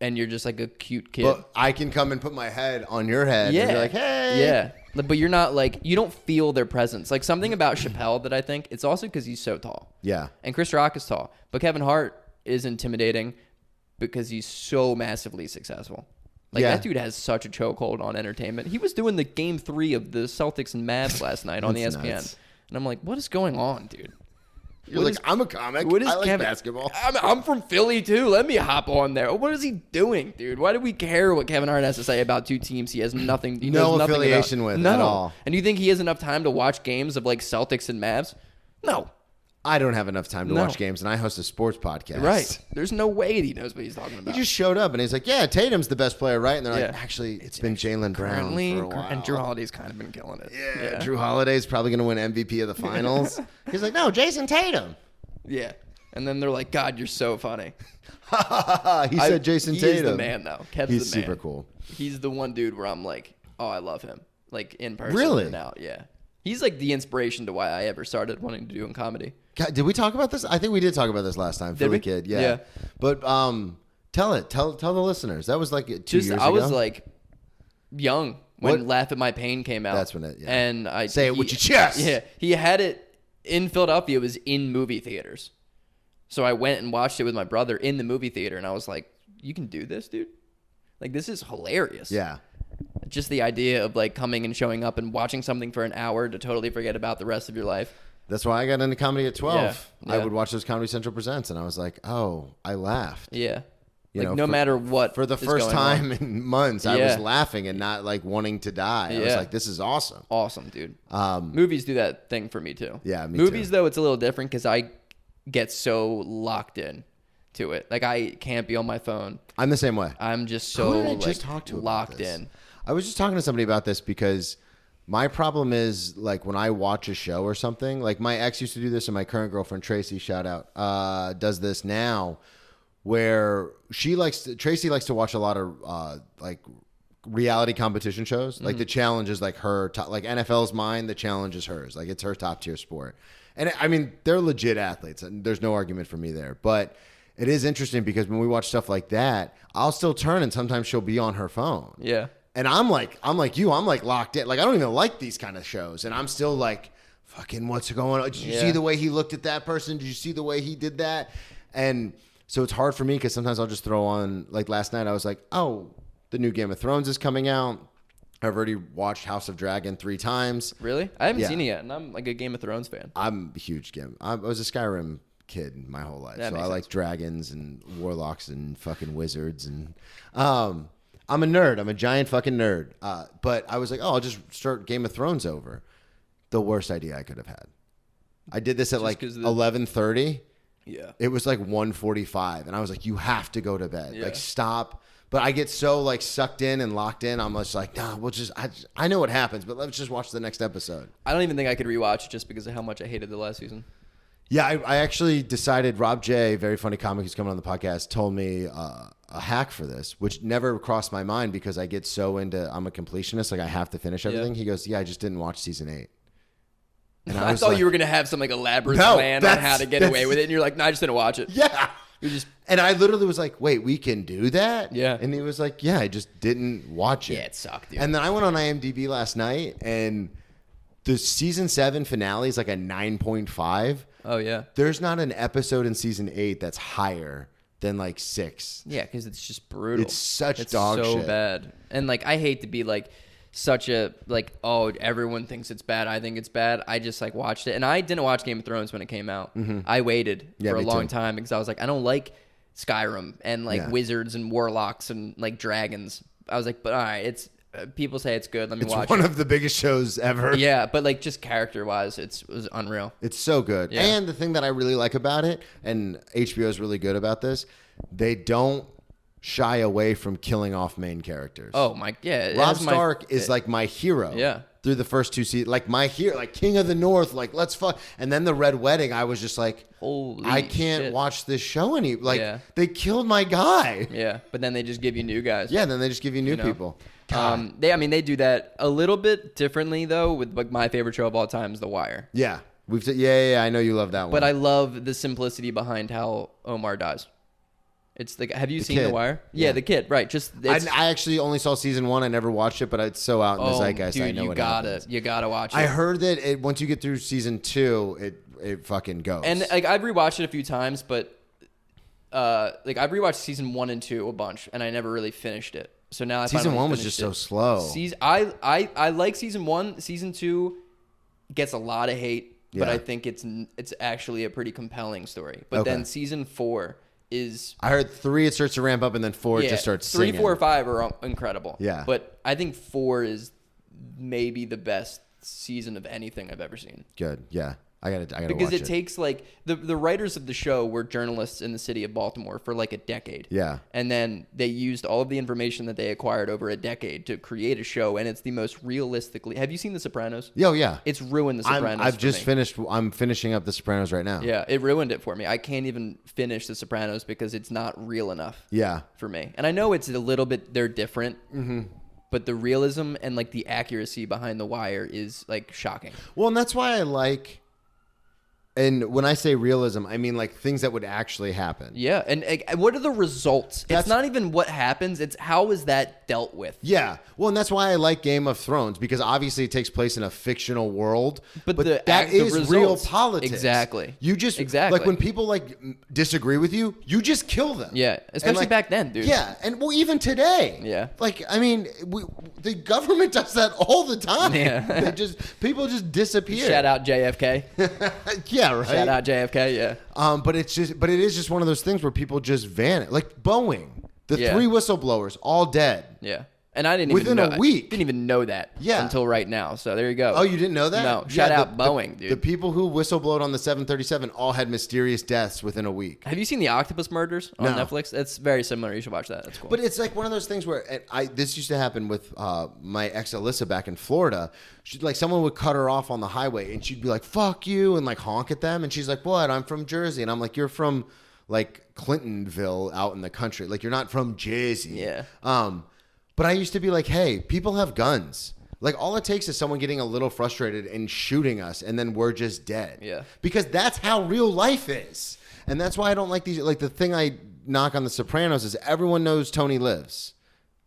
S3: and you're just like a cute kid.
S1: But I can come and put my head on your head and be like, hey.
S3: Yeah. But you're not like, you don't feel their presence. Like something about Chappelle that I think, it's also because he's so tall.
S1: Yeah.
S3: And Chris Rock is tall. But Kevin Hart is intimidating because he's so massively successful. Like, that dude has such a chokehold on entertainment. He was doing the Game 3 of the Celtics and Mavs last night on ESPN.
S1: Nuts.
S3: And I'm like, what is going on, dude?
S1: You're like, I'm a comic.
S3: What is
S1: I like
S3: Kevin,
S1: basketball.
S3: I'm from Philly, too. Let me hop on there. What is he doing, dude? Why do we care what Kevin Hart has to say about two teams he has nothing he knows nothing
S1: affiliation
S3: about?
S1: with at all.
S3: And do you think he has enough time to watch games of, like, Celtics and Mavs? No.
S1: I don't have enough time to watch games, and I host a sports podcast.
S3: Right. There's no way he knows what he's talking about.
S1: He just showed up, and he's like, yeah, Tatum's the best player, right? And they're like, actually, it's been Jaylen Brown for a while.
S3: And Drew Holiday's kind of been killing it.
S1: Yeah, Drew Holiday's probably going to win MVP of the finals. He's like, no, Jason Tatum.
S3: Yeah. And then they're like, God, you're so funny.
S1: He said Jason Tatum.
S3: He's the man, though. Kev's
S1: He's
S3: the man.
S1: super cool.
S3: He's the one dude where I'm like, oh, I love him. Like, in person.
S1: Really?
S3: And out. Yeah. He's like the inspiration to why I ever started wanting to do in comedy.
S1: God, did we talk about this? I think we did talk about this last time. Philly Kid, yeah. But tell the listeners. That was like 2 years ago.
S3: I was like young when Laugh at My Pain came out.
S1: That's when it. Yeah.
S3: And I
S1: say it with your chest.
S3: Yeah, he had it in Philadelphia. It was in movie theaters, so I went and watched it with my brother in the movie theater, and I was like, "You can do this, dude! Like, this is hilarious."
S1: Yeah.
S3: Just the idea of like coming and showing up and watching something for an hour to totally forget about the rest of your life.
S1: That's why I got into comedy at 12.
S3: Yeah.
S1: I would watch those Comedy Central presents, and I was like, oh, I laughed.
S3: Yeah.
S1: You
S3: No matter what.
S1: For the first time in months, I was laughing and not like wanting to die. I was like, this is awesome.
S3: Awesome, dude. Movies do that thing for me too.
S1: Yeah, me
S3: Movies,
S1: too.
S3: though, it's a little different because I get so locked in to it. Like, I can't be on my phone.
S1: I'm the same way.
S3: I'm just
S1: Who
S3: so
S1: did I
S3: like,
S1: just talk to about
S3: locked
S1: this?
S3: in.
S1: I was just talking to somebody about this because my problem is like when I watch a show or something, like my ex used to do this and my current girlfriend, Tracy, shout out, does this now where Tracy likes to watch a lot of like reality competition shows. Like the challenge is like her top, like NFL's mine. The challenge is hers. Like it's her top tier sport. And I mean, they're legit athletes and there's no argument for me there, but it is interesting because when we watch stuff like that, I'll still turn and sometimes she'll be on her phone.
S3: Yeah.
S1: And I'm like locked in. Like, I don't even like these kind of shows. And I'm still like, fucking, what's going on? Did you see the way he looked at that person? Did you see the way he did that? And so it's hard for me because sometimes I'll just throw on, like last night, I was like, oh, the new Game of Thrones is coming out. I've already watched House of Dragon 3 times.
S3: Really? I haven't seen it yet. And I'm like a Game of Thrones fan.
S1: I'm a huge game. I was a Skyrim kid my whole life. So I like dragons and warlocks and fucking wizards. And I'm a nerd. I'm a giant fucking nerd. But I was like, oh, I'll just start Game of Thrones over. The worst idea I could have had. I did this at like 11:30.
S3: Yeah.
S1: It was like 1:45. And I was like, you have to go to bed. Like, stop. But I get so like sucked in and locked in. I'm just like, nah, we'll just, I know what happens, but let's just watch the next episode.
S3: I don't even think I could rewatch it just because of how much I hated the last season.
S1: Yeah, I actually decided, Rob J, very funny comic who's coming on the podcast, told me a hack for this, which never crossed my mind because I get so into, I'm a completionist, like I have to finish everything. He goes, yeah, I just didn't watch season 8. And
S3: I thought you were going to have some like elaborate plan on how to get away with it. And you're like, no, I just didn't watch it.
S1: Yeah. And I literally was like, wait, we can do that?
S3: Yeah.
S1: And he was like, yeah, I just didn't watch it.
S3: Yeah, it sucked, dude.
S1: And then I went on IMDb last night and the season 7 finale is like a 9.5.
S3: Oh, yeah.
S1: There's not an episode in season 8 that's higher than like 6.
S3: Yeah, because it's just brutal.
S1: It's such dog shit.
S3: It's so bad. And like, I hate to be like such a, like, oh, everyone thinks it's bad. I think it's bad. I just like watched it. And I didn't watch Game of Thrones when it came out. Mm-hmm. I waited for a long time because I was like, I don't like Skyrim and like wizards and warlocks and like dragons. I was like, but all right, it's, people say it's good. Let me watch it.
S1: It's one of the biggest shows ever.
S3: Yeah, but like just character-wise, it was unreal.
S1: It's so good. Yeah. And the thing that I really like about it, and HBO is really good about this, they don't shy away from killing off main characters.
S3: Oh, my, yeah.
S1: Robb Stark is like my hero.
S3: Yeah.
S1: Through the first 2 seasons. Like my hero, like King of the North, like let's fuck. And then the Red Wedding, I was just like,
S3: holy
S1: I can't
S3: shit.
S1: watch this show any. Like they killed my guy.
S3: Yeah, but then they just give you new guys.
S1: Yeah, then they just give you new people.
S3: They do that a little bit differently though with like my favorite show of all time is The Wire.
S1: Yeah. Yeah, I know you love that one.
S3: But I love the simplicity behind how Omar dies. It's like, have you seen
S1: kid.
S3: The Wire? Yeah, the kid, right? Just
S1: I actually only saw season 1. I never watched it, but it's so out in the zeitgeist.
S3: Dude,
S1: I know what happens.
S3: You gotta watch it.
S1: I heard that once you get through season 2, it fucking goes.
S3: And like I've rewatched it a few times, but like I've rewatched season 1 and 2 a bunch, and I never really finished it. So now
S1: season 1 was just so slow.
S3: I like season 1. Season 2 gets a lot of hate, but I think it's actually a pretty compelling story. But then season 4 is...
S1: I heard 3 it starts to ramp up, and then 4 it just starts singing.
S3: 3, 4, 5 are incredible.
S1: Yeah.
S3: But I think 4 is maybe the best season of anything I've ever seen.
S1: Good. Yeah. I gotta
S3: because
S1: watch
S3: it takes like the writers of the show were journalists in the city of Baltimore for like a decade.
S1: Yeah.
S3: And then they used all of the information that they acquired over a decade to create a show, and it's the most realistically. Have you seen The Sopranos?
S1: Oh yeah.
S3: It's ruined The Sopranos.
S1: I've just finished. I'm finishing up The Sopranos right now.
S3: Yeah, it ruined it for me. I can't even finish The Sopranos because it's not real enough.
S1: Yeah.
S3: For me, and I know it's a little bit. They're different. Mm-hmm. But the realism and like the accuracy behind The Wire is like shocking.
S1: Well, and that's why I like. And when I say realism, I mean like things that would actually happen.
S3: Yeah, and what are the results? It's not even what happens; it's how is that dealt with.
S1: Yeah, well, and that's why I like Game of Thrones, because obviously it takes place in a fictional world, but that is real politics.
S3: Exactly.
S1: You just like when people like disagree with you, you just kill them.
S3: Yeah, especially back then, dude.
S1: Yeah, and well, even today.
S3: Yeah,
S1: like I mean, the government does that all the time.
S3: Yeah,
S1: people just disappear.
S3: Shout out JFK.
S1: Yeah. Right?
S3: Shout out JFK, yeah.
S1: But it is just one of those things where people just vanish. Like Boeing, the 3 whistleblowers, all dead.
S3: Yeah. And I didn't
S1: within
S3: even know,
S1: a week.
S3: Didn't even know that until right now. So there you go.
S1: Oh, you didn't know that?
S3: No. Shout out Boeing, dude.
S1: The people who whistleblowed on the 737 all had mysterious deaths within a week.
S3: Have you seen the Octopus Murders on Netflix? It's very similar. You should watch that. That's cool.
S1: But it's like one of those things where this used to happen with my ex Alyssa back in Florida. She'd like someone would cut her off on the highway and she'd be like, "Fuck you," and like honk at them. And she's like, "What? I'm from Jersey." And I'm like, "You're from like Clintonville out in the country. Like you're not from Jersey."
S3: Yeah.
S1: But I used to be like, hey, people have guns. Like, all it takes is someone getting a little frustrated and shooting us, and then we're just dead.
S3: Yeah.
S1: Because that's how real life is. And that's why I don't like these. Like, the thing I knock on The Sopranos is everyone knows Tony lives.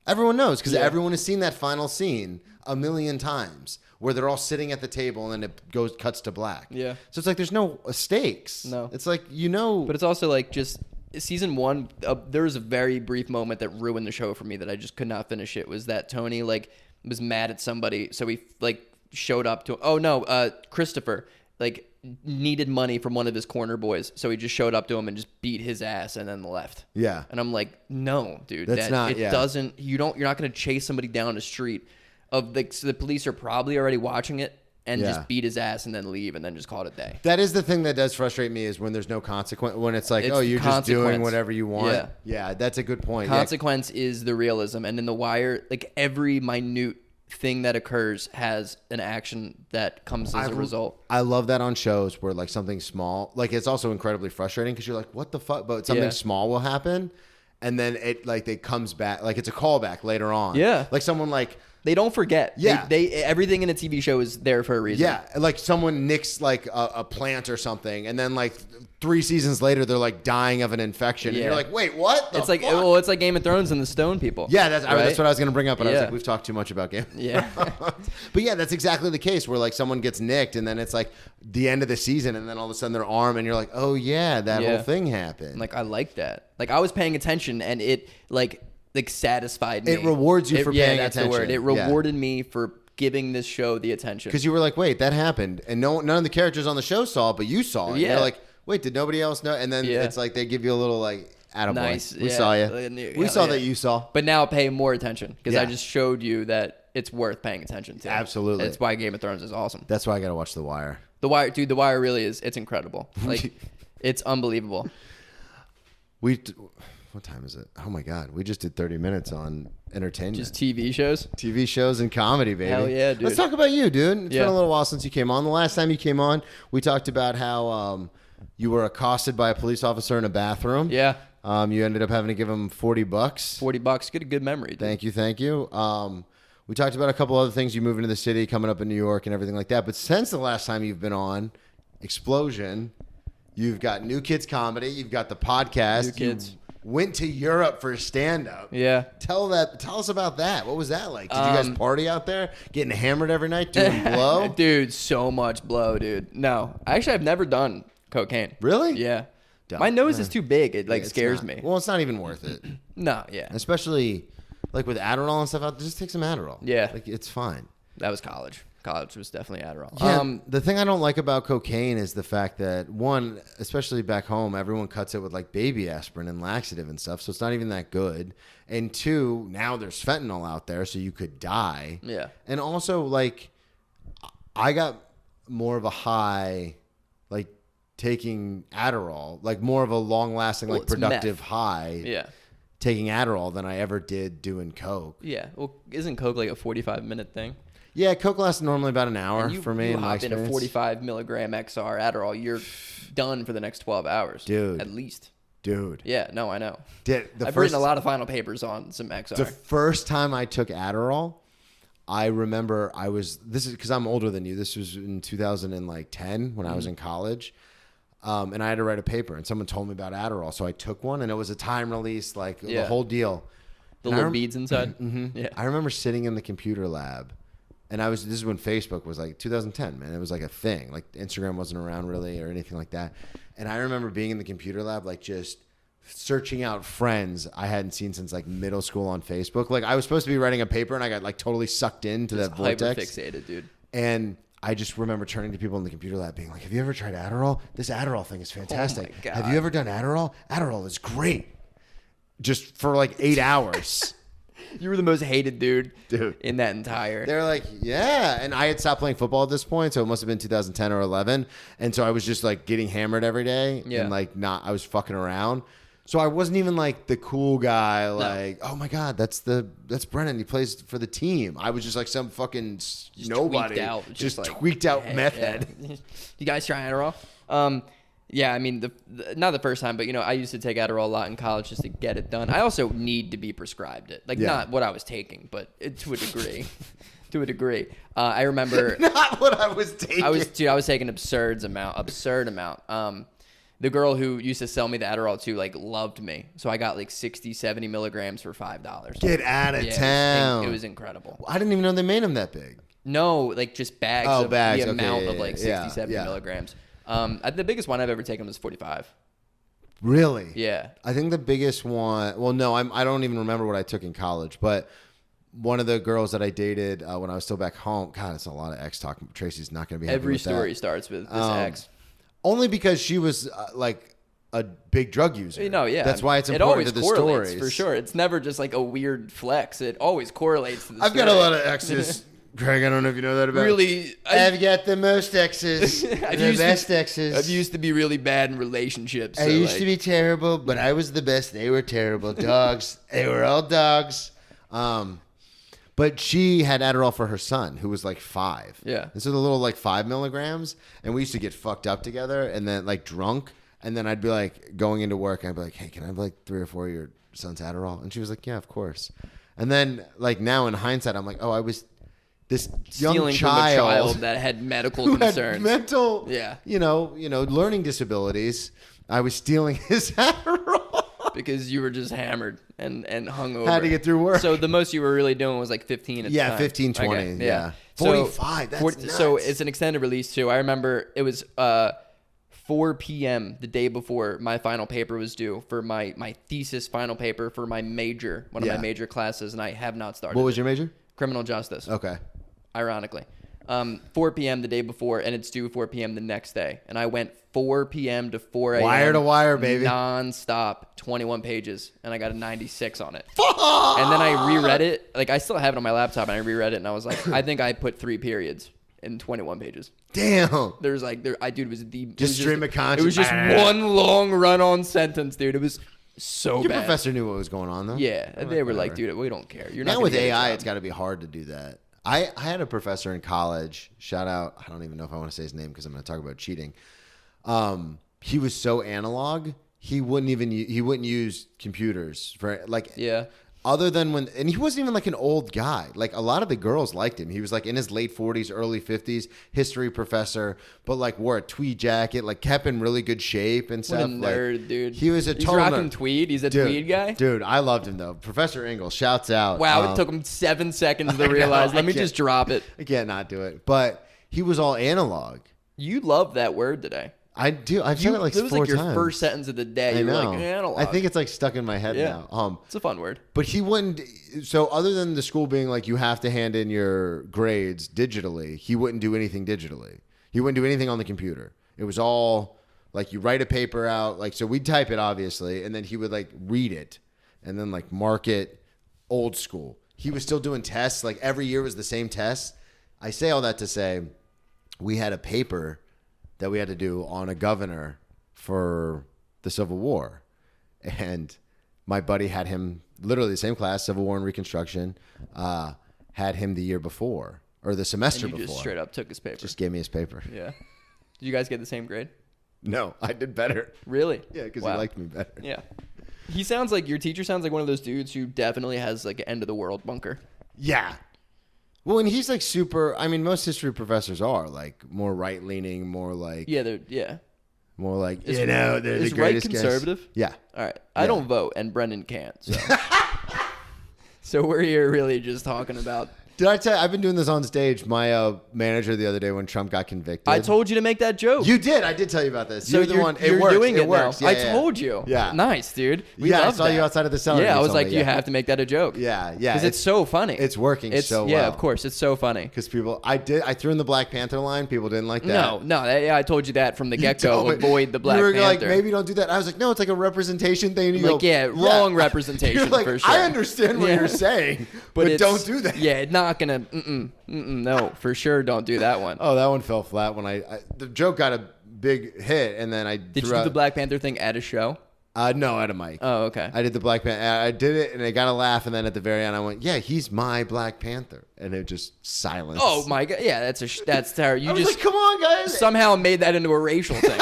S1: Everyone knows, because everyone has seen that final scene a million times where they're all sitting at the table and then it cuts to black.
S3: Yeah.
S1: So it's like there's no stakes.
S3: No.
S1: It's like, you know.
S3: But it's also like just... Season 1, there was a very brief moment that ruined the show for me that I just could not finish. It was that Tony like was mad at somebody, so he like showed up to Christopher like needed money from one of his corner boys, so he just showed up to him and just beat his ass and then left.
S1: Yeah,
S3: and I'm like, no, dude,
S1: that's not.
S3: It doesn't. You're not gonna chase somebody down the street. So the police are probably already watching it. And just beat his ass and then leave and then just call it a day.
S1: That is the thing that does frustrate me is when there's no consequence. When it's like, oh, you're just doing whatever you want. Yeah, that's a good point.
S3: Consequence is the realism. And in The Wire, like every minute thing that occurs has an action that comes as a result.
S1: I love that on shows where like something small, like it's also incredibly frustrating because you're like, what the fuck? But something small will happen. And then it comes back. Like it's a callback later on.
S3: Yeah.
S1: Like someone like...
S3: They don't forget.
S1: Yeah.
S3: They everything in a TV show is there for a reason.
S1: Yeah. Like someone nicks like a plant or something. And then like 3 seasons later, they're like dying of an infection. And you're like, wait, what?
S3: It's like, well, it's like Game of Thrones and the Stone people.
S1: Yeah. That's what I was going to bring up. But I was like, we've talked too much about Game.
S3: Yeah.
S1: But yeah, that's exactly the case where like someone gets nicked and then it's like the end of the season. And then all of a sudden their arm and you're like, oh yeah, that whole thing happened.
S3: Like, I like that. Like I was paying attention and it like satisfied me.
S1: It rewards you for paying
S3: that's
S1: attention.
S3: The word. It rewarded me for giving this show the attention.
S1: Because you were like, wait, that happened. And none of the characters on the show saw it, but you saw it.
S3: Yeah.
S1: You're like, wait, did nobody else know? And then it's like they give you a little like, attaboy.
S3: Nice.
S1: We saw you. We saw that you saw.
S3: But now pay more attention because I just showed you that it's worth paying attention to.
S1: Absolutely.
S3: That's why Game of Thrones is awesome.
S1: That's why I got to watch The Wire.
S3: The Wire, dude, The Wire really is. It's incredible. Like, it's unbelievable.
S1: What time is it? Oh my God. We just did 30 minutes on entertainment.
S3: Just TV shows?
S1: TV shows and comedy, baby.
S3: Hell yeah, dude.
S1: Let's talk about you, dude. It's been a little while since you came on. The last time you came on, we talked about how you were accosted by a police officer in a bathroom.
S3: Yeah.
S1: You ended up having to give him $40.
S3: $40. Get a good memory, dude.
S1: Thank you. We talked about a couple other things. You moving to the city, coming up in New York and everything like that. But since the last time you've been on, Explosion, you've got New Kids Comedy. You've got the podcast.
S3: New Kids.
S1: Went to Europe for stand-up.
S3: Yeah.
S1: Tell us about that. What was that like? Did you guys party out there? Getting hammered every night? Doing blow?
S3: Dude, so much blow, dude. No. Actually, I've never done cocaine.
S1: Really?
S3: Yeah.
S1: Dumb.
S3: My nose is too big. It like
S1: It's
S3: scares
S1: not.
S3: me.
S1: Well, it's not even worth it.
S3: No, yeah.
S1: Especially like with Adderall and stuff out, just take some Adderall.
S3: Yeah.
S1: Like it's fine.
S3: That was college. College was definitely Adderall.
S1: Yeah, the thing I don't like about cocaine is the fact that, one, especially back home, everyone cuts it with like baby aspirin and laxative and stuff, so it's not even that good. And two, now there's fentanyl out there, so you could die.
S3: Yeah.
S1: And also, like, I got more of a high, like, taking Adderall, like more of a long-lasting, like,
S3: it's
S1: productive
S3: meth.
S1: high.
S3: Yeah.
S1: Taking Adderall than I ever did doing coke.
S3: Yeah. Well, isn't Coke like a 45-minute thing?
S1: Yeah, coke lasts normally about an hour for me.
S3: You
S1: in my
S3: hop in a
S1: experience.
S3: 45 milligram XR Adderall, you're done for the next 12 hours.
S1: Dude.
S3: At least.
S1: Dude.
S3: Yeah, no, I know.
S1: I've
S3: written a lot of final papers on some XR.
S1: The first time I took Adderall, I remember this is because I'm older than you. This was in 2010 when I was in college. And I had to write a paper, and someone told me about Adderall. So I took one, and it was a time release, like the whole deal.
S3: The little beads inside?
S1: Yeah. I remember sitting in the computer lab, and this is when Facebook was like 2010, man. It was like a thing. Like Instagram wasn't around really or anything like that. And I remember being in the computer lab, like just searching out friends I hadn't seen since like middle school on Facebook. Like I was supposed to be writing a paper, and I got like totally sucked into that vortex.
S3: Hyper fixated, dude.
S1: And I just remember turning to people in the computer lab being like, have you ever tried Adderall? This Adderall thing is fantastic.
S3: Oh my God.
S1: Have you ever done Adderall? Adderall is great. Just for like 8 hours.
S3: You were the most hated dude in that entire.
S1: They're like, yeah. And I had stopped playing football at this point, so it must have been 2010 or 11. And so I was just like getting hammered every day.
S3: Yeah.
S1: And like I was fucking around. So I wasn't even like the cool guy, like, oh my God, that's Brennan. He plays for the team. I was just like some fucking nobody.
S3: Tweaked out,
S1: just
S3: like,
S1: tweaked out meth head.
S3: You guys try Adderall? Yeah, I mean, not the first time, but, I used to take Adderall a lot in college just to get it done. I also need to be prescribed it. Like, not what I was taking, but to a degree. To a degree. I remember...
S1: Not what I was taking.
S3: I was taking absurd amount. The girl who used to sell me the Adderall, too, like, loved me. So I got, like, 60, 70 milligrams for $5.
S1: Get out of town.
S3: It was incredible.
S1: I didn't even know they made them that big.
S3: No, like, just bags of
S1: bags.
S3: the amount
S1: Okay,
S3: of, like, 60, 70 milligrams. The biggest one I've ever taken was 45.
S1: Really?
S3: Yeah.
S1: I think the biggest one. Well, no, I don't even remember what I took in college, but one of the girls that I dated when I was still back home. God, it's a lot of ex talk. Tracy's not going to be happy
S3: Every
S1: with
S3: story
S1: that.
S3: starts with this ex.
S1: Only because she was like a big drug user.
S3: Yeah.
S1: That's why it's important to the
S3: correlates,
S1: stories.
S3: for sure. It's never just like a weird flex. It always correlates to the
S1: I've
S3: story.
S1: got a lot of exes. Greg, I don't know if you know that about
S3: Really,
S1: I've got the most exes. The best exes.
S3: I've used to be really bad in relationships.
S1: I used to be terrible, but I was the best. They were terrible. Dogs. They were all dogs. But she had Adderall for her son, who was like 5.
S3: Yeah.
S1: And so the little like 5 milligrams, and we used to get fucked up together and then like drunk. And then I'd be like going into work, and I'd be like, hey, can I have like 3 or 4 of your son's Adderall? And she was like, yeah, of course. And then like now in hindsight, I'm like, oh, I was this young
S3: Stealing
S1: child,
S3: from a child that had medical
S1: who
S3: concerns.
S1: had mental,
S3: Yeah.
S1: Learning disabilities. I was stealing his Adderall.
S3: Because you were just hammered and hungover.
S1: Had to get through work.
S3: So the most you were really doing was like 15 at the time.
S1: 15, 20.
S3: Okay,
S1: Yeah.
S3: So
S1: 45. That's nuts.
S3: So it's an extended release too. I remember it was 4 p.m. the day before my final paper was due for my thesis final paper for my major, one of my major classes, and I have not started.
S1: What was your major?
S3: Criminal justice.
S1: Okay.
S3: Ironically. 4 p.m. the day before, and it's due 4 p.m. the next day. And I went 4 p.m. to 4 a.m.
S1: Wire to wire, baby.
S3: Non-stop, 21 pages, and I got a 96 on it. And then I reread it. Like, I still have it on my laptop, and I reread it, and I was like, I think I put 3 periods in 21 pages.
S1: Damn.
S3: There's like, dude, it was the...
S1: Just stream of conscience.
S3: It was just one long run-on sentence, dude. It was so
S1: Your
S3: bad.
S1: professor knew what was going on, though.
S3: Yeah, they were like,
S1: whatever.
S3: dude, we don't care. You're
S1: Now
S3: not
S1: with
S3: gonna get a
S1: AI,
S3: job.
S1: it's got to be hard to do that. I had a professor in college. Shout out. I don't even know if I want to say his name because I'm going to talk about cheating. He was so analog. He wouldn't use computers for like.
S3: Yeah.
S1: Other than and he wasn't even like an old guy. Like a lot of the girls liked him. He was like in his late 40s, early 50s, history professor, but like wore a tweed jacket, like kept in really good shape and stuff.
S3: What a nerd,
S1: like,
S3: dude.
S1: He was a
S3: He's
S1: total
S3: rocking
S1: nerd.
S3: tweed. He's a tweed guy.
S1: Dude, I loved him though. Professor Ingle, shouts out.
S3: Wow, it took him 7 seconds to realize. Let me just drop it.
S1: I can't not do it. But he was all analog.
S3: You love that word today.
S1: I do. I've said it like
S3: It was
S1: 4
S3: like your
S1: times.
S3: first sentence of the day.
S1: I
S3: You were
S1: know.
S3: like, I don't
S1: I think it's like stuck in my head now.
S3: It's a fun word.
S1: But he wouldn't. So other than the school being like you have to hand in your grades digitally, he wouldn't do anything digitally. He wouldn't do anything on the computer. It was all like you write a paper out. Like so, we'd type it obviously, and then he would like read it, and then like mark it. Old school. He was still doing tests. Like every year was the same test. I say all that to say, we had a paper that we had to do on a governor for the Civil War. And my buddy had him literally the same class, Civil War and Reconstruction, had him the year before or the semester
S3: And you
S1: before.
S3: just straight up took his paper.
S1: Just gave me his paper.
S3: Yeah. Did you guys get the same grade?
S1: No, I did better.
S3: Really?
S1: Yeah, because
S3: Wow.
S1: he liked me better.
S3: Yeah. He sounds like your teacher sounds like one of those dudes who definitely has like an end of the world bunker.
S1: Yeah. Well, and he's like super. I mean, most history professors are like more right leaning, more like more like
S3: Is-
S1: they're the
S3: is right
S1: greatest guys.
S3: conservative?
S1: Yeah.
S3: All right. I don't vote, and Brendan can't. So. So we're here really just talking about.
S1: Did I tell you, I've been doing this on stage. My manager the other day when Trump got convicted.
S3: I told you to make that joke.
S1: You did. I did tell you about this.
S3: So
S1: You're the one. It
S3: you're
S1: works.
S3: doing it
S1: works.
S3: now.
S1: Yeah,
S3: I
S1: yeah.
S3: told you.
S1: Yeah.
S3: Nice, dude. We
S1: Yeah, I
S3: love
S1: saw
S3: that.
S1: you outside of the cellar.
S3: Yeah, I
S1: You
S3: was
S1: told
S3: like,
S1: me,
S3: you
S1: yeah.
S3: have to make that a joke.
S1: Yeah.
S3: Because it's so funny.
S1: It's working so well.
S3: Yeah, of course. It's so funny.
S1: Because people, I threw in the Black Panther line. People didn't like that.
S3: No, I told you that from the
S1: You
S3: get-go.
S1: told me.
S3: Avoid the Black
S1: You were
S3: Panther.
S1: like, maybe don't do that. I was like, no, it's like a representation thing. And you
S3: Like,
S1: go,
S3: yeah, wrong representation
S1: You're like,
S3: for sure.
S1: I understand what
S3: Yeah.
S1: you're saying, but
S3: it's-
S1: don't do that.
S3: Yeah, not gonna. No, for sure, don't do that one.
S1: Oh, that one fell flat when I the joke got a big hit, and then I
S3: Did you do the Black Panther thing at a show?
S1: No, at a mic.
S3: Oh, okay.
S1: I did the Black Panther. I did it, and I got a laugh, and then at the very end, I went, "Yeah, he's my Black Panther," and it just silence.
S3: Oh my god, yeah, that's terrible. You
S1: I was
S3: just
S1: like, "Come on, guys!"
S3: somehow made that into a racial thing.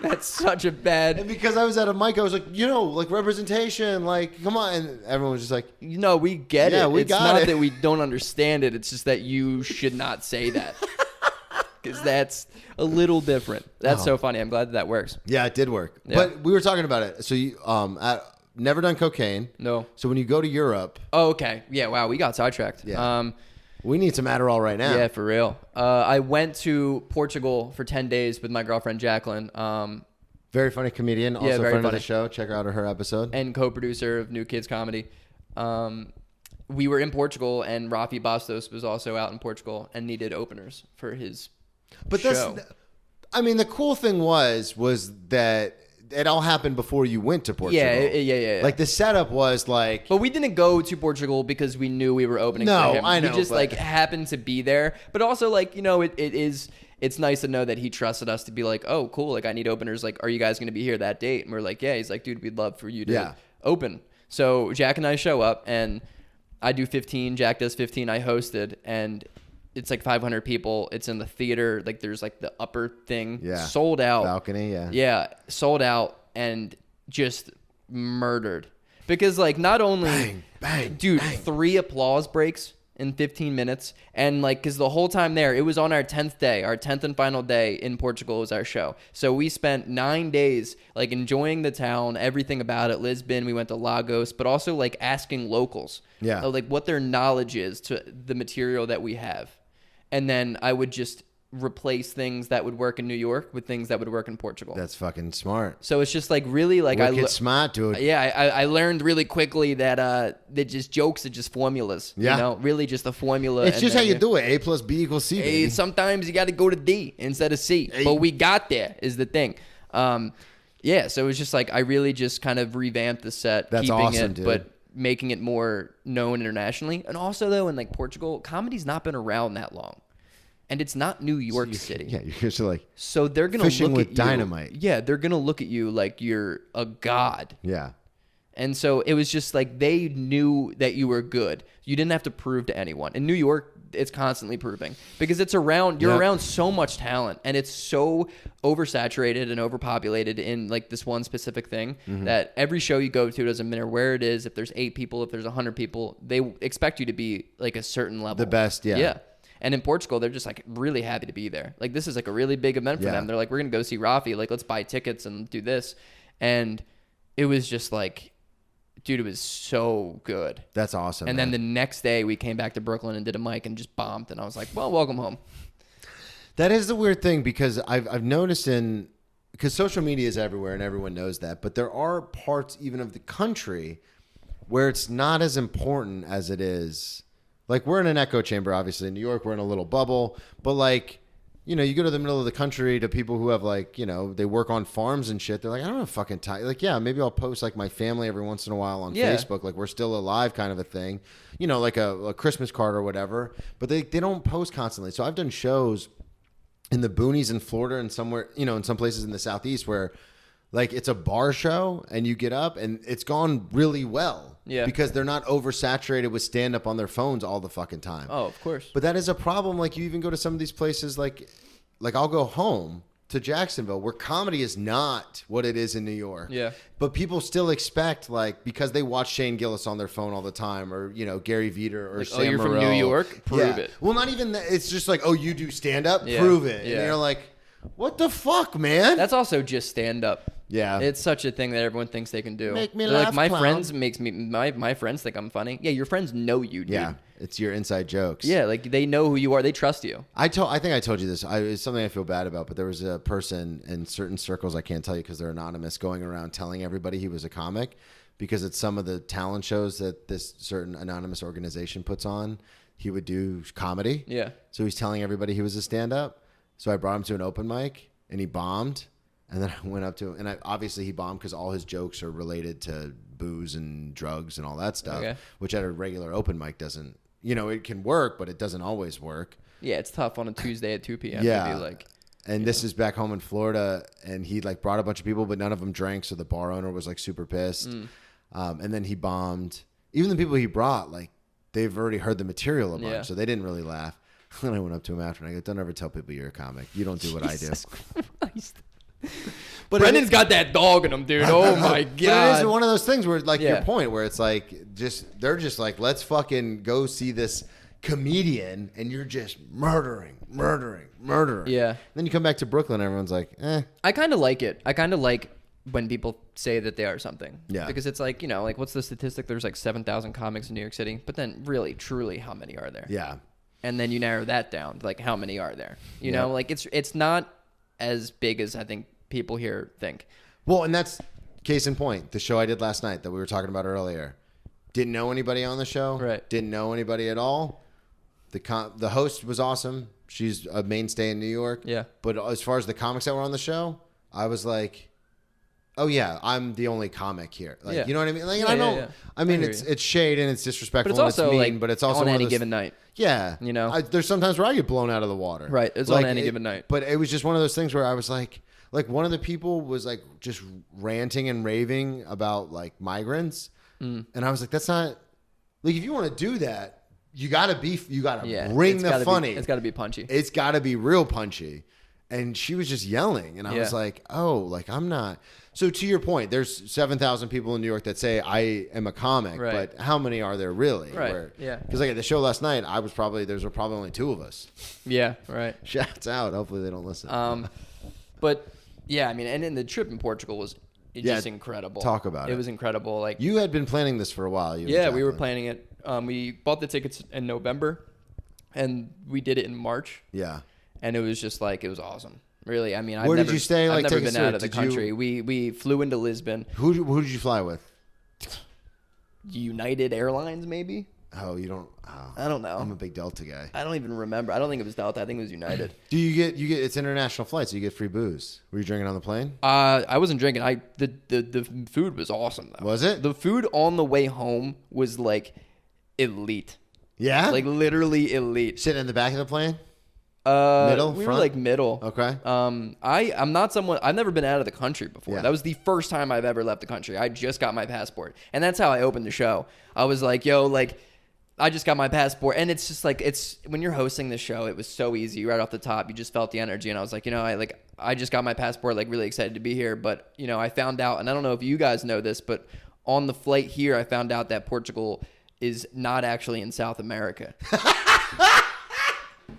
S3: That's such a bad.
S1: And because I was at a mic, I was like, like representation, like, come on, and everyone was just like,
S3: No, we get it.
S1: Yeah, we
S3: it's
S1: got
S3: not
S1: it.
S3: that we don't understand it. It's just that you should not say that. Because that's a little different. That's so funny. I'm glad that works.
S1: "Yeah, it did work."
S3: Yeah.
S1: But we were talking about it. So you never done cocaine.
S3: No.
S1: So when you go to Europe,
S3: Oh, okay. Yeah, wow, we got sidetracked.
S1: Yeah. we need some Adderall right now.
S3: Yeah, for real. I went to Portugal for 10 days with my girlfriend, Jacqueline,
S1: Very funny comedian, also
S3: very
S1: friend of
S3: funny.
S1: the show. Check out her episode.
S3: and co-producer of New Kids Comedy. We were in Portugal, and Rafi Bastos was also out in Portugal and needed openers for his show.
S1: I mean, the cool thing was that it all happened before you went to Portugal.
S3: Yeah.
S1: Like the setup was like,
S3: But we didn't go to Portugal because we knew we were opening
S1: No,
S3: for him.
S1: I know,
S3: We just
S1: but-
S3: like happened to be there. But also like, it's nice to know that he trusted us to be like, oh, cool. Like I need openers. Like, are you guys going to be here that date? And we're like, yeah. He's like, dude, we'd love for you to open. So Jack and I show up and I do 15. Jack does 15. I hosted and it's like 500 people. It's in the theater. Like there's like the upper thing.
S1: Yeah.
S3: Sold out.
S1: balcony. Yeah.
S3: Yeah, sold out and just murdered. Because like not only
S1: Bang.
S3: dude,
S1: bang.
S3: 3 applause breaks in 15 minutes and like cuz the whole time there, it was on our 10th day, our 10th and final day in Portugal was our show. So we spent 9 days like enjoying the town, everything about it, Lisbon, we went to Lagos, but also like asking locals like what their knowledge is to the material that we have. And then I would just replace things that would work in New York with things that would work in Portugal.
S1: That's fucking smart.
S3: So it's just like really like
S1: Wicked smart, dude.
S3: I learned really quickly that they're just jokes are just formulas.
S1: Yeah.
S3: You know, really just a formula.
S1: It's
S3: and
S1: just how
S3: then
S1: you do it. A plus B equals C,
S3: Hey,
S1: baby.
S3: sometimes you got to go to D instead of C. But we got there is the thing. Yeah, so it was just like I really just kind of revamped the set,
S1: That's
S3: keeping
S1: awesome,
S3: it,
S1: dude.
S3: but making it more known internationally. And also though, in like Portugal, comedy's not been around that long. And it's not New York City.
S1: Yeah, you're just like,
S3: So they're going to
S1: Fishing
S3: look
S1: with
S3: at you.
S1: dynamite.
S3: Yeah, they're going to look at you like you're a god.
S1: yeah.
S3: And so it was just like they knew that you were good. You didn't have to prove to anyone. In New York, it's constantly proving because it's around, you're
S1: Yep.
S3: around so much talent and it's so oversaturated and overpopulated in like this one specific thing that every show you go to, doesn't matter where it is, if there's 8 people, if there's 100 people, they expect you to be like a certain level.
S1: The best, yeah.
S3: Yeah. And in Portugal, they're just like really happy to be there. Like this is like a really big event for
S1: Yeah.
S3: them. They're like, we're going to go see Rafi. Like, let's buy tickets and do this. And it was just like, dude, it was so good.
S1: That's awesome.
S3: And
S1: man.
S3: then the next day we came back to Brooklyn and did a mic and just bombed. And I was like, well, welcome home.
S1: That is the weird thing because I've noticed because social media is everywhere and everyone knows that, but there are parts even of the country where it's not as important as it is. Like we're in an echo chamber, obviously in New York, we're in a little bubble, but like, you know, you go to the middle of the country to people who have like, you know, they work on farms and shit. They're like, I don't have fucking time. Like, yeah, maybe I'll post like my family every once in a while on Facebook. Like we're still alive kind of a thing, you know, like a Christmas card or whatever, but they don't post constantly. So I've done shows in the boonies in Florida and somewhere, you know, in some places in the Southeast where like it's a bar show and you get up and it's gone really well.
S3: Yeah.
S1: Because they're not oversaturated with stand up on their phones all the fucking time.
S3: Oh, of course.
S1: But that is a problem. Like you even go to some of these places like I'll go home to Jacksonville where comedy is not what it is in New York.
S3: Yeah.
S1: But people still expect like because they watch Shane Gillis on their phone all the time or, you know, Gary Veter or
S3: like,
S1: Sam
S3: you're from
S1: Morril.
S3: New York? Prove it.
S1: Well, not even that. It's just like, oh, you do stand up?
S3: Yeah.
S1: Prove it.
S3: Yeah.
S1: And you're like, what the fuck, man?
S3: That's also just stand up.
S1: Yeah.
S3: It's such a thing that everyone thinks they can do.
S1: Make me
S3: They're
S1: laugh,
S3: like my
S1: clown.
S3: friends makes me my friends think I'm funny. Yeah, your friends know you, dude.
S1: Yeah. It's your inside jokes.
S3: Yeah, like they know who you are. They trust you.
S1: I think I told you this. It's something I feel bad about, but there was a person in certain circles, I can't tell you because they're anonymous, going around telling everybody he was a comic because it's some of the talent shows that this certain anonymous organization puts on. He would do comedy.
S3: Yeah.
S1: So he's telling everybody he was a stand-up. So I brought him to an open mic and he bombed. And then I went up to him, and obviously he bombed because all his jokes are related to booze and drugs and all that stuff, which at a regular open mic doesn't, you know, it can work, but it doesn't always work.
S3: Yeah, it's tough on a Tuesday at 2 p.m.
S1: Yeah.
S3: to be like.
S1: And this is back home in Florida, and he like brought a bunch of people, but none of them drank, so the bar owner was like super pissed. And then he bombed. Even the people he brought, like they've already heard the material a bunch, so they didn't really laugh. And I went up to him after, and I go, "Don't ever tell people you're a comic. You don't do what I do."
S3: Christ.
S1: But
S3: Brendan's got that dog in him, dude. Oh my god!
S1: But it is one of those things where, like your point, where it's like they're just like, let's fucking go see this comedian, and you're just murdering.
S3: Yeah.
S1: And then you come back to Brooklyn, and everyone's like, eh.
S3: I kind of like it. I kind of like when people say that they are something.
S1: Yeah.
S3: Because it's like, you know, like what's the statistic? There's like 7,000 comics in New York City, but then really, truly, how many are there?
S1: Yeah.
S3: And then you narrow that down, like how many are there? You know, like it's not as big as I think people here think.
S1: Well, and that's case in point. The show I did last night that we were talking about earlier. Didn't know anybody on the show.
S3: Right.
S1: Didn't know anybody at all. The host was awesome. She's a mainstay in New York.
S3: Yeah.
S1: But as far as the comics that were on the show, I was like, oh yeah, I'm the only comic here. Like, you know what I mean? Like, I don't.
S3: Yeah.
S1: I mean, it's shade and it's disrespectful.
S3: But it's also
S1: and it's mean,
S3: like
S1: but it's also
S3: on
S1: one of
S3: any
S1: those,
S3: given night.
S1: Yeah.
S3: You know?
S1: There's sometimes where I get blown out of the water.
S3: Right. It's
S1: like,
S3: on any given night.
S1: But it was just one of those things where I was like one of the people was like just ranting and raving about like migrants. And I was like, that's not like, if you want to do that, you gotta bring the funny.
S3: It's gotta be punchy.
S1: It's gotta be real punchy. And she was just yelling. And I was like, oh, like I'm not. So to your point, there's 7,000 people in New York that say I am a comic, but how many are there really?
S3: Right. Yeah.
S1: Because like at the show last night, there were probably only two of us.
S3: Yeah. Right.
S1: Shouts out. Hopefully they don't listen.
S3: But yeah, I mean, and then the trip in Portugal was just incredible.
S1: Talk about it.
S3: It was incredible. Like
S1: you had been planning this for a while.
S3: Yeah, we were planning it. We bought the tickets in November, and we did it in March.
S1: Yeah.
S3: And it was just like, it was awesome. Really, I mean,
S1: Where did you stay?
S3: I've
S1: Like,
S3: never
S1: take us
S3: been
S1: through
S3: out
S1: it.
S3: of the
S1: Did you-
S3: country. We flew into Lisbon.
S1: Who did you fly with?
S3: United Airlines, maybe?
S1: Oh, you don't. Oh,
S3: I don't know.
S1: I'm a big Delta guy.
S3: I don't even remember. I don't think it was Delta. I think it was United.
S1: Do you get it's international flights, so you get free booze. Were you drinking on the plane?
S3: I wasn't drinking. The food was awesome though.
S1: Was it?
S3: The food on the way home was like elite.
S1: Yeah?
S3: Like literally elite.
S1: Sitting in the back of the plane?
S3: Middle? We
S1: front?
S3: were like middle.
S1: Okay.
S3: I'm not someone. I've never been out of the country before.
S1: Yeah.
S3: That was the first time I've ever left the country. I just got my passport, and that's how I opened the show. I was like, "Yo, like, I just got my passport," and it's just like it's when you're hosting the show. It was so easy right off the top. You just felt the energy, and I was like, I just got my passport. Like, really excited to be here. But I found out, and I don't know if you guys know this, but on the flight here, I found out that Portugal is not actually in South America.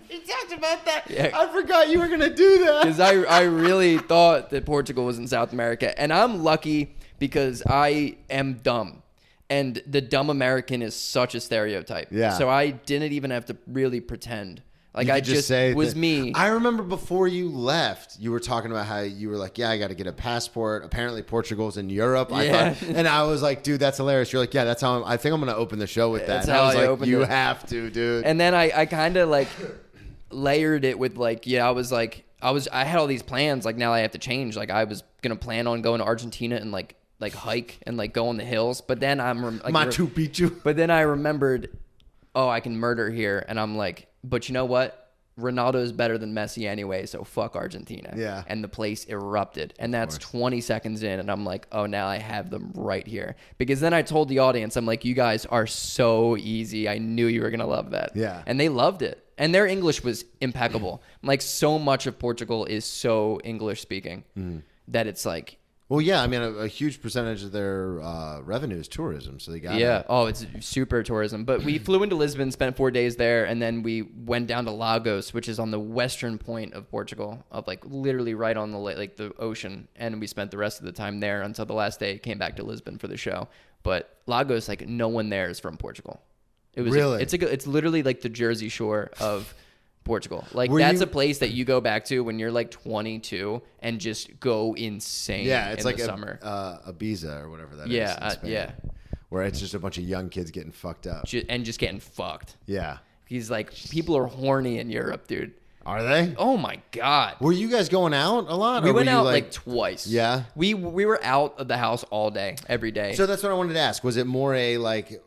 S1: You talked about that.
S3: Yeah.
S1: I forgot you were going to do that.
S3: Because I really thought that Portugal was in South America. And I'm lucky because I am dumb. And the dumb American is such a stereotype.
S1: Yeah.
S3: So I didn't even have to really pretend. Like
S1: You
S3: I
S1: could
S3: just
S1: say
S3: was
S1: that-
S3: me.
S1: I remember before you left, you were talking about how you were like, yeah, I got to get a passport. Apparently Portugal's in Europe. I
S3: Yeah.
S1: thought, and I was like, dude, that's hilarious. You're like, yeah, that's how I think I'm going to open the show with that.
S3: That's
S1: And
S3: how
S1: I was
S3: I
S1: like,
S3: opened
S1: you
S3: it.
S1: have to, dude.
S3: And then I kind of like layered it with like, yeah, I had all these plans. Like now I have to change. Like I was going to plan on going to Argentina and like hike and like go on the hills. But then
S1: Machu Picchu.
S3: But then I remembered, oh, I can murder here. And I'm like, but you know what? Ronaldo is better than Messi anyway, so fuck Argentina.
S1: Yeah.
S3: And the place erupted. And that's 20 seconds in, and I'm like, oh, now I have them right here. Because then I told the audience, I'm like, you guys are so easy. I knew you were going to love that.
S1: Yeah.
S3: And they loved it. And their English was impeccable. Like, so much of Portugal is so English speaking that it's like,
S1: Well, yeah, I mean, a huge percentage of their revenue is tourism, so they got
S3: yeah. Oh, it's super tourism. But we flew into Lisbon, spent 4 days there, and then we went down to Lagos, which is on the western point of Portugal, of like literally right on the like the ocean. And we spent the rest of the time there until the last day. Came back to Lisbon for the show. But Lagos, like no one there is from Portugal. It was
S1: Really?
S3: It's literally like the Jersey Shore of Portugal. Like
S1: Were
S3: that's
S1: you-
S3: a place that you go back to when you're like 22 and just go insane.
S1: Yeah, it's
S3: in
S1: like
S3: the summer.
S1: Ibiza or whatever that is.
S3: Yeah,
S1: in Spain,
S3: yeah.
S1: Where it's just a bunch of young kids getting fucked up.
S3: And just getting fucked.
S1: Yeah.
S3: He's like, people are horny in Europe, dude.
S1: Are they?
S3: Oh my god.
S1: Were you guys going out a lot?
S3: We
S1: or
S3: went
S1: were you
S3: out like twice.
S1: Yeah?
S3: We were out of the house all day, every day.
S1: So that's what I wanted to ask. Was it more a like,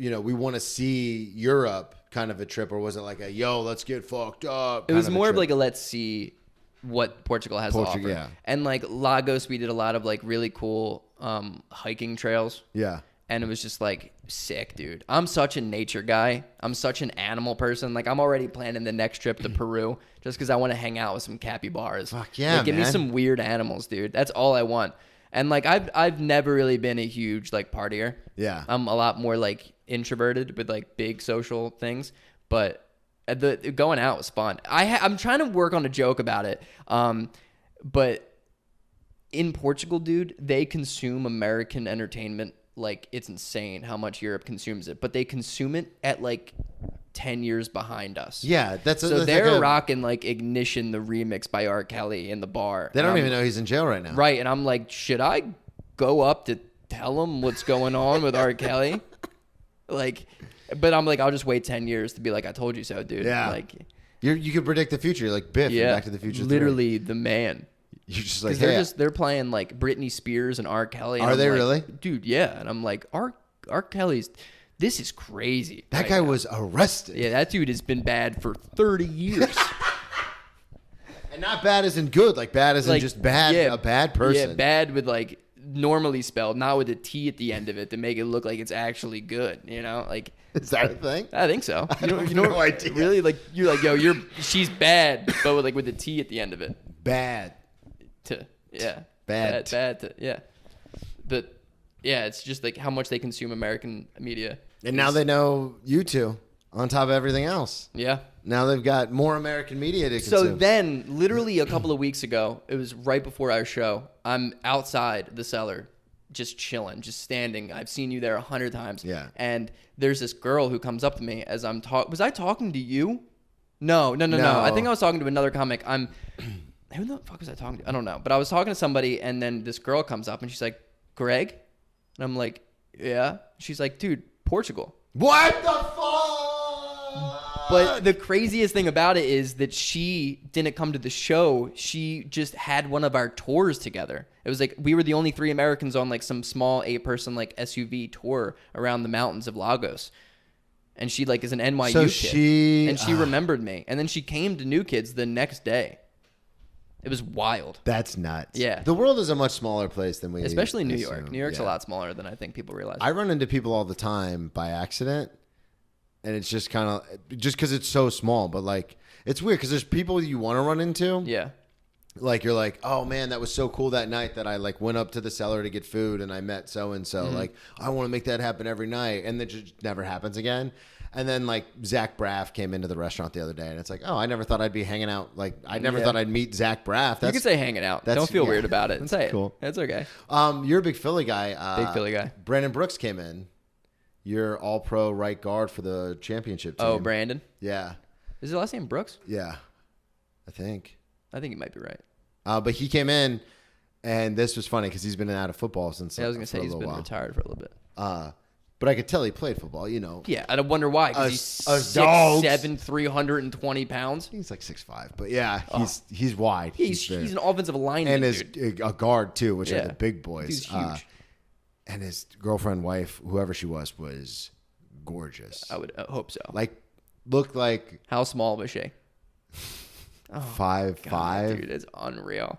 S1: you know, we want to see Europe kind of a trip, or was it like a yo, let's get fucked up?
S3: It was
S1: kind
S3: more of
S1: trip?
S3: like a let's see what Portugal has to offer.
S1: Yeah.
S3: And like Lagos, we did a lot of like really cool hiking trails.
S1: Yeah.
S3: And it was just like sick, dude. I'm such a nature guy. I'm such an animal person. Like I'm already planning the next trip to Peru just because I want to hang out with some capybaras.
S1: Fuck yeah,
S3: Like, give me
S1: man.
S3: some weird animals, dude. That's all I want. And like I've never really been a huge like partier.
S1: Yeah.
S3: I'm a lot more like introverted with like big social things, but the going out was fun. I'm trying to work on a joke about it. But in Portugal, dude, they consume American entertainment like it's insane how much Europe consumes it, but they consume it at like 10 years behind us.
S1: Yeah, that's
S3: So
S1: that's
S3: they're
S1: like
S3: rocking like Ignition, the remix by R. Kelly in the bar.
S1: They
S3: And
S1: don't
S3: I'm-
S1: even know he's in jail right now.
S3: Right, and I'm like, should I go up to tell him what's going on with R. Kelly? Like, but I'm like, I'll just wait 10 years to be like, I told you so, dude.
S1: Yeah.
S3: Like,
S1: You could predict the future, like Biff in
S3: yeah,
S1: Back to the Future 3.
S3: literally the man.
S1: You're just like,
S3: Because
S1: hey,
S3: they're playing like Britney Spears and R. Kelly. And
S1: Are
S3: I'm
S1: they
S3: like,
S1: really?
S3: Dude, yeah. And I'm like, R. Kelly's, this is crazy.
S1: that
S3: right
S1: guy
S3: now.
S1: was arrested.
S3: Yeah, that dude has been bad for 30 years.
S1: And not bad as in good, like bad as in just bad,
S3: yeah,
S1: a bad person.
S3: Yeah, bad with like normally spelled, not with a T at the end of it to make it look like it's actually good. You know, like
S1: Is that a thing?
S3: I think so. You
S1: have no idea.
S3: Really, like you're like, yo, she's bad, but with like with a T at the end of it.
S1: Bad.
S3: Yeah.
S1: Bad.
S3: Yeah. But yeah, it's just like how much they consume American media.
S1: And now they know you two on top of everything else.
S3: Yeah.
S1: Now they've got more American media to
S3: So
S1: consume.
S3: then, literally a couple of weeks ago, it was right before our show. I'm outside the cellar, just chilling, just standing. I've seen you there 100 times.
S1: Yeah.
S3: And there's this girl who comes up to me as I'm talking. Was I talking to you? No. I think I was talking to another comic. Who the fuck was I talking to? I don't know. But I was talking to somebody, and then this girl comes up, and she's like, Greg? And I'm like, yeah. She's like, dude, Portugal.
S1: What the fuck?
S3: But the craziest thing about it is that she didn't come to the show. She just had one of our tours together. It was like we were the only 3 Americans on like some small 8-person like SUV tour around the mountains of Lagos. And she like is an NYU
S1: So
S3: kid.
S1: she
S3: Remembered me. And then she came to New Kids the next day. It was wild.
S1: That's nuts.
S3: Yeah.
S1: The world is a much smaller place than we
S3: Especially New
S1: assume.
S3: York. New York's a
S1: Yeah.
S3: lot smaller than I think people realize.
S1: I run into people all the time by accident, and it's just kind of just because it's so small. But like, it's weird because there's people you want to run into.
S3: Yeah.
S1: Like you're like, oh man, that was so cool that night that I like went up to the cellar to get food and I met so and so. Like I want to make that happen every night, and it just never happens again. And then like Zach Braff came into the restaurant the other day, and it's like, oh, I never thought I'd be hanging out. Like I never thought I'd meet Zach Braff.
S3: You could say hanging out.
S1: that's-
S3: Don't feel
S1: yeah.
S3: weird about it.
S1: That's
S3: Say
S1: cool.
S3: it. That's okay.
S1: You're a big Philly guy.
S3: Big Philly guy.
S1: Brandon Brooks came in. You're all pro right guard for the championship team.
S3: Oh, Brandon.
S1: Yeah.
S3: Is his last name Brooks?
S1: Yeah, I think
S3: you might be right.
S1: but he came in, and this was funny because he's been out of football since.
S3: Yeah, I was gonna say he's been retired for a little bit.
S1: But I could tell he played football.
S3: Yeah, I don't wonder why. Because he's 6'7", 320 pounds.
S1: He's like 6'5", but yeah, he's wide.
S3: He's an offensive lineman,
S1: and is a guard too, which are the big boys.
S3: He's huge.
S1: And his girlfriend, wife, whoever she was gorgeous.
S3: I would hope so.
S1: Like, looked like.
S3: How small was she?
S1: 5'5".
S3: Dude, it's unreal.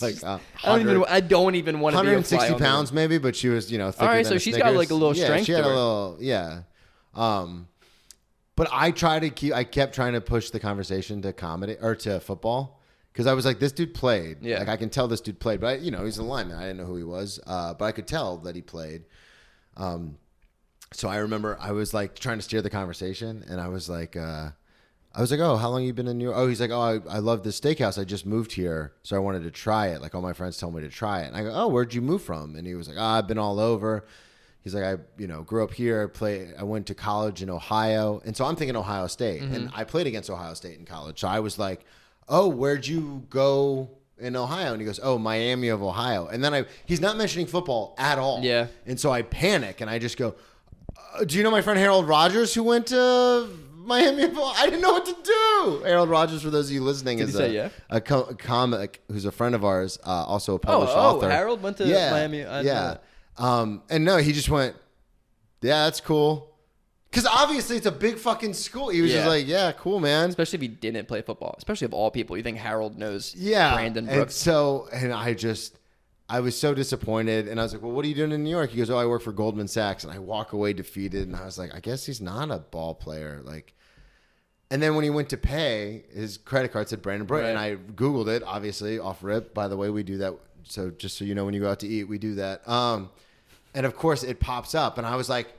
S1: Like
S3: I don't even want to be
S1: 160 pounds maybe, but she was, thicker
S3: all right,
S1: than
S3: so
S1: a
S3: she's
S1: Snickers.
S3: got like a little
S1: yeah,
S3: strength
S1: she had
S3: to her.
S1: a little, but I kept trying to push the conversation to comedy or to football because I was like, this dude played.
S3: Yeah.
S1: Like I can tell this dude played, but he's a lineman. I didn't know who he was, but I could tell that he played. So I remember I was like trying to steer the conversation, and I was like, oh, how long you been in New York? Oh, he's like, oh, I love this steakhouse. I just moved here, so I wanted to try it. Like all my friends told me to try it. And I go, oh, where'd you move from? And he was like, I've been all over. He's like, I grew up here. I went to college in Ohio. And so I'm thinking Ohio State. Mm-hmm. And I played against Ohio State in college. So I was like, oh, where'd you go in Ohio? And he goes, oh, Miami of Ohio. And then he's not mentioning football at all.
S3: Yeah.
S1: And so I panic and I just go, do you know my friend Harold Rogers who went to Miami? I didn't know what to do. Harold Rogers, for those of you listening, is a comic who's a friend of ours, also a published author.
S3: Oh, Harold went to Miami.
S1: Yeah. And no, he just went, yeah, that's cool. Because obviously it's a big fucking school. He was just like, yeah, cool, man.
S3: Especially if he didn't play football. Especially of all people. You think Harold knows Brandon
S1: And
S3: Brooks.
S1: so, I was so disappointed, and I was like, well, what are you doing in New York? He goes, oh, I work for Goldman Sachs, and I walk away defeated, and I was like, I guess he's not a ball player. And then when he went to pay, his credit card said Brandon Brooks, and I Googled it, obviously, off rip. By the way, we do that, so just so you know, when you go out to eat, we do that. And of course, it pops up, and I was like,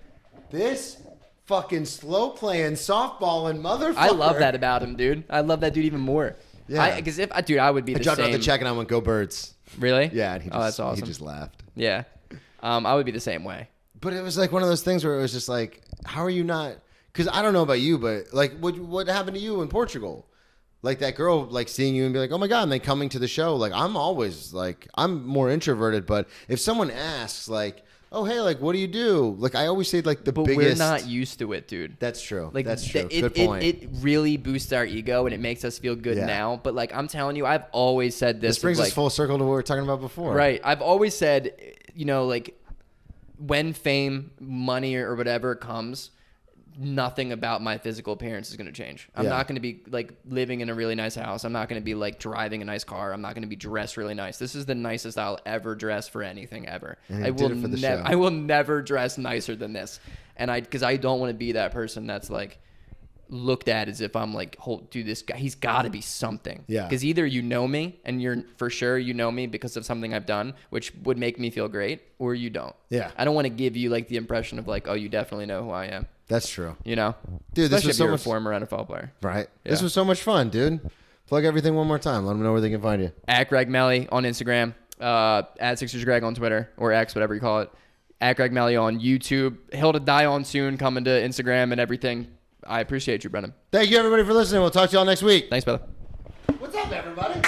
S1: this fucking slow-playing softball and motherfucker.
S3: I love that about him, dude. I love that dude even more. Yeah. Because I would be the same.
S1: I dropped out the check, and I went, go Birds.
S3: Really?
S1: Yeah, and
S3: that's awesome.
S1: He just laughed.
S3: Yeah. I would be the same way.
S1: But it was like one of those things where it was just like, how are you not? Because I don't know about you, but like, what happened to you in Portugal? Like that girl, like seeing you and be like, oh my God, and then coming to the show. Like I'm always like, I'm more introverted, but if someone asks like, oh hey, like what do you do? Like I always say like
S3: but
S1: biggest.
S3: We're not used to it, dude.
S1: That's true.
S3: Like
S1: that's true. Good point.
S3: It really boosts our ego and it makes us feel good now. But like I'm telling you, I've always said this.
S1: This brings us full circle to what we were talking about before.
S3: Right. I've always said, like when fame, money, or whatever comes, nothing about my physical appearance is going to change. I'm not going to be like living in a really nice house. I'm not going to be like driving a nice car. I'm not going to be dressed really nice. This is the nicest I'll ever dress for anything ever. I will never dress nicer than this. And because I don't want to be that person that's like looked at as if I'm like, dude, this guy, he's got to be something.
S1: Yeah.
S3: Because either you know me and you're for sure you know me because of something I've done, which would make me feel great, or you don't.
S1: Yeah.
S3: I don't want to give you like the impression of like, oh, you definitely know who I am.
S1: That's true.
S3: You know?
S1: Dude,
S3: especially
S1: this was so
S3: if you're
S1: much
S3: a former NFL player.
S1: Right.
S3: Yeah.
S1: This was so much fun, dude. Plug everything one more time. Let them know where they can find you.
S3: At Greg Melly on Instagram. At Sixers Greg on Twitter or X, whatever you call it. At Greg Melly on YouTube. Hill to Die on soon, coming to Instagram and everything. I appreciate you, Brennan.
S1: Thank you, everybody, for listening. We'll talk to y'all next week.
S3: Thanks, brother.
S1: What's up, everybody?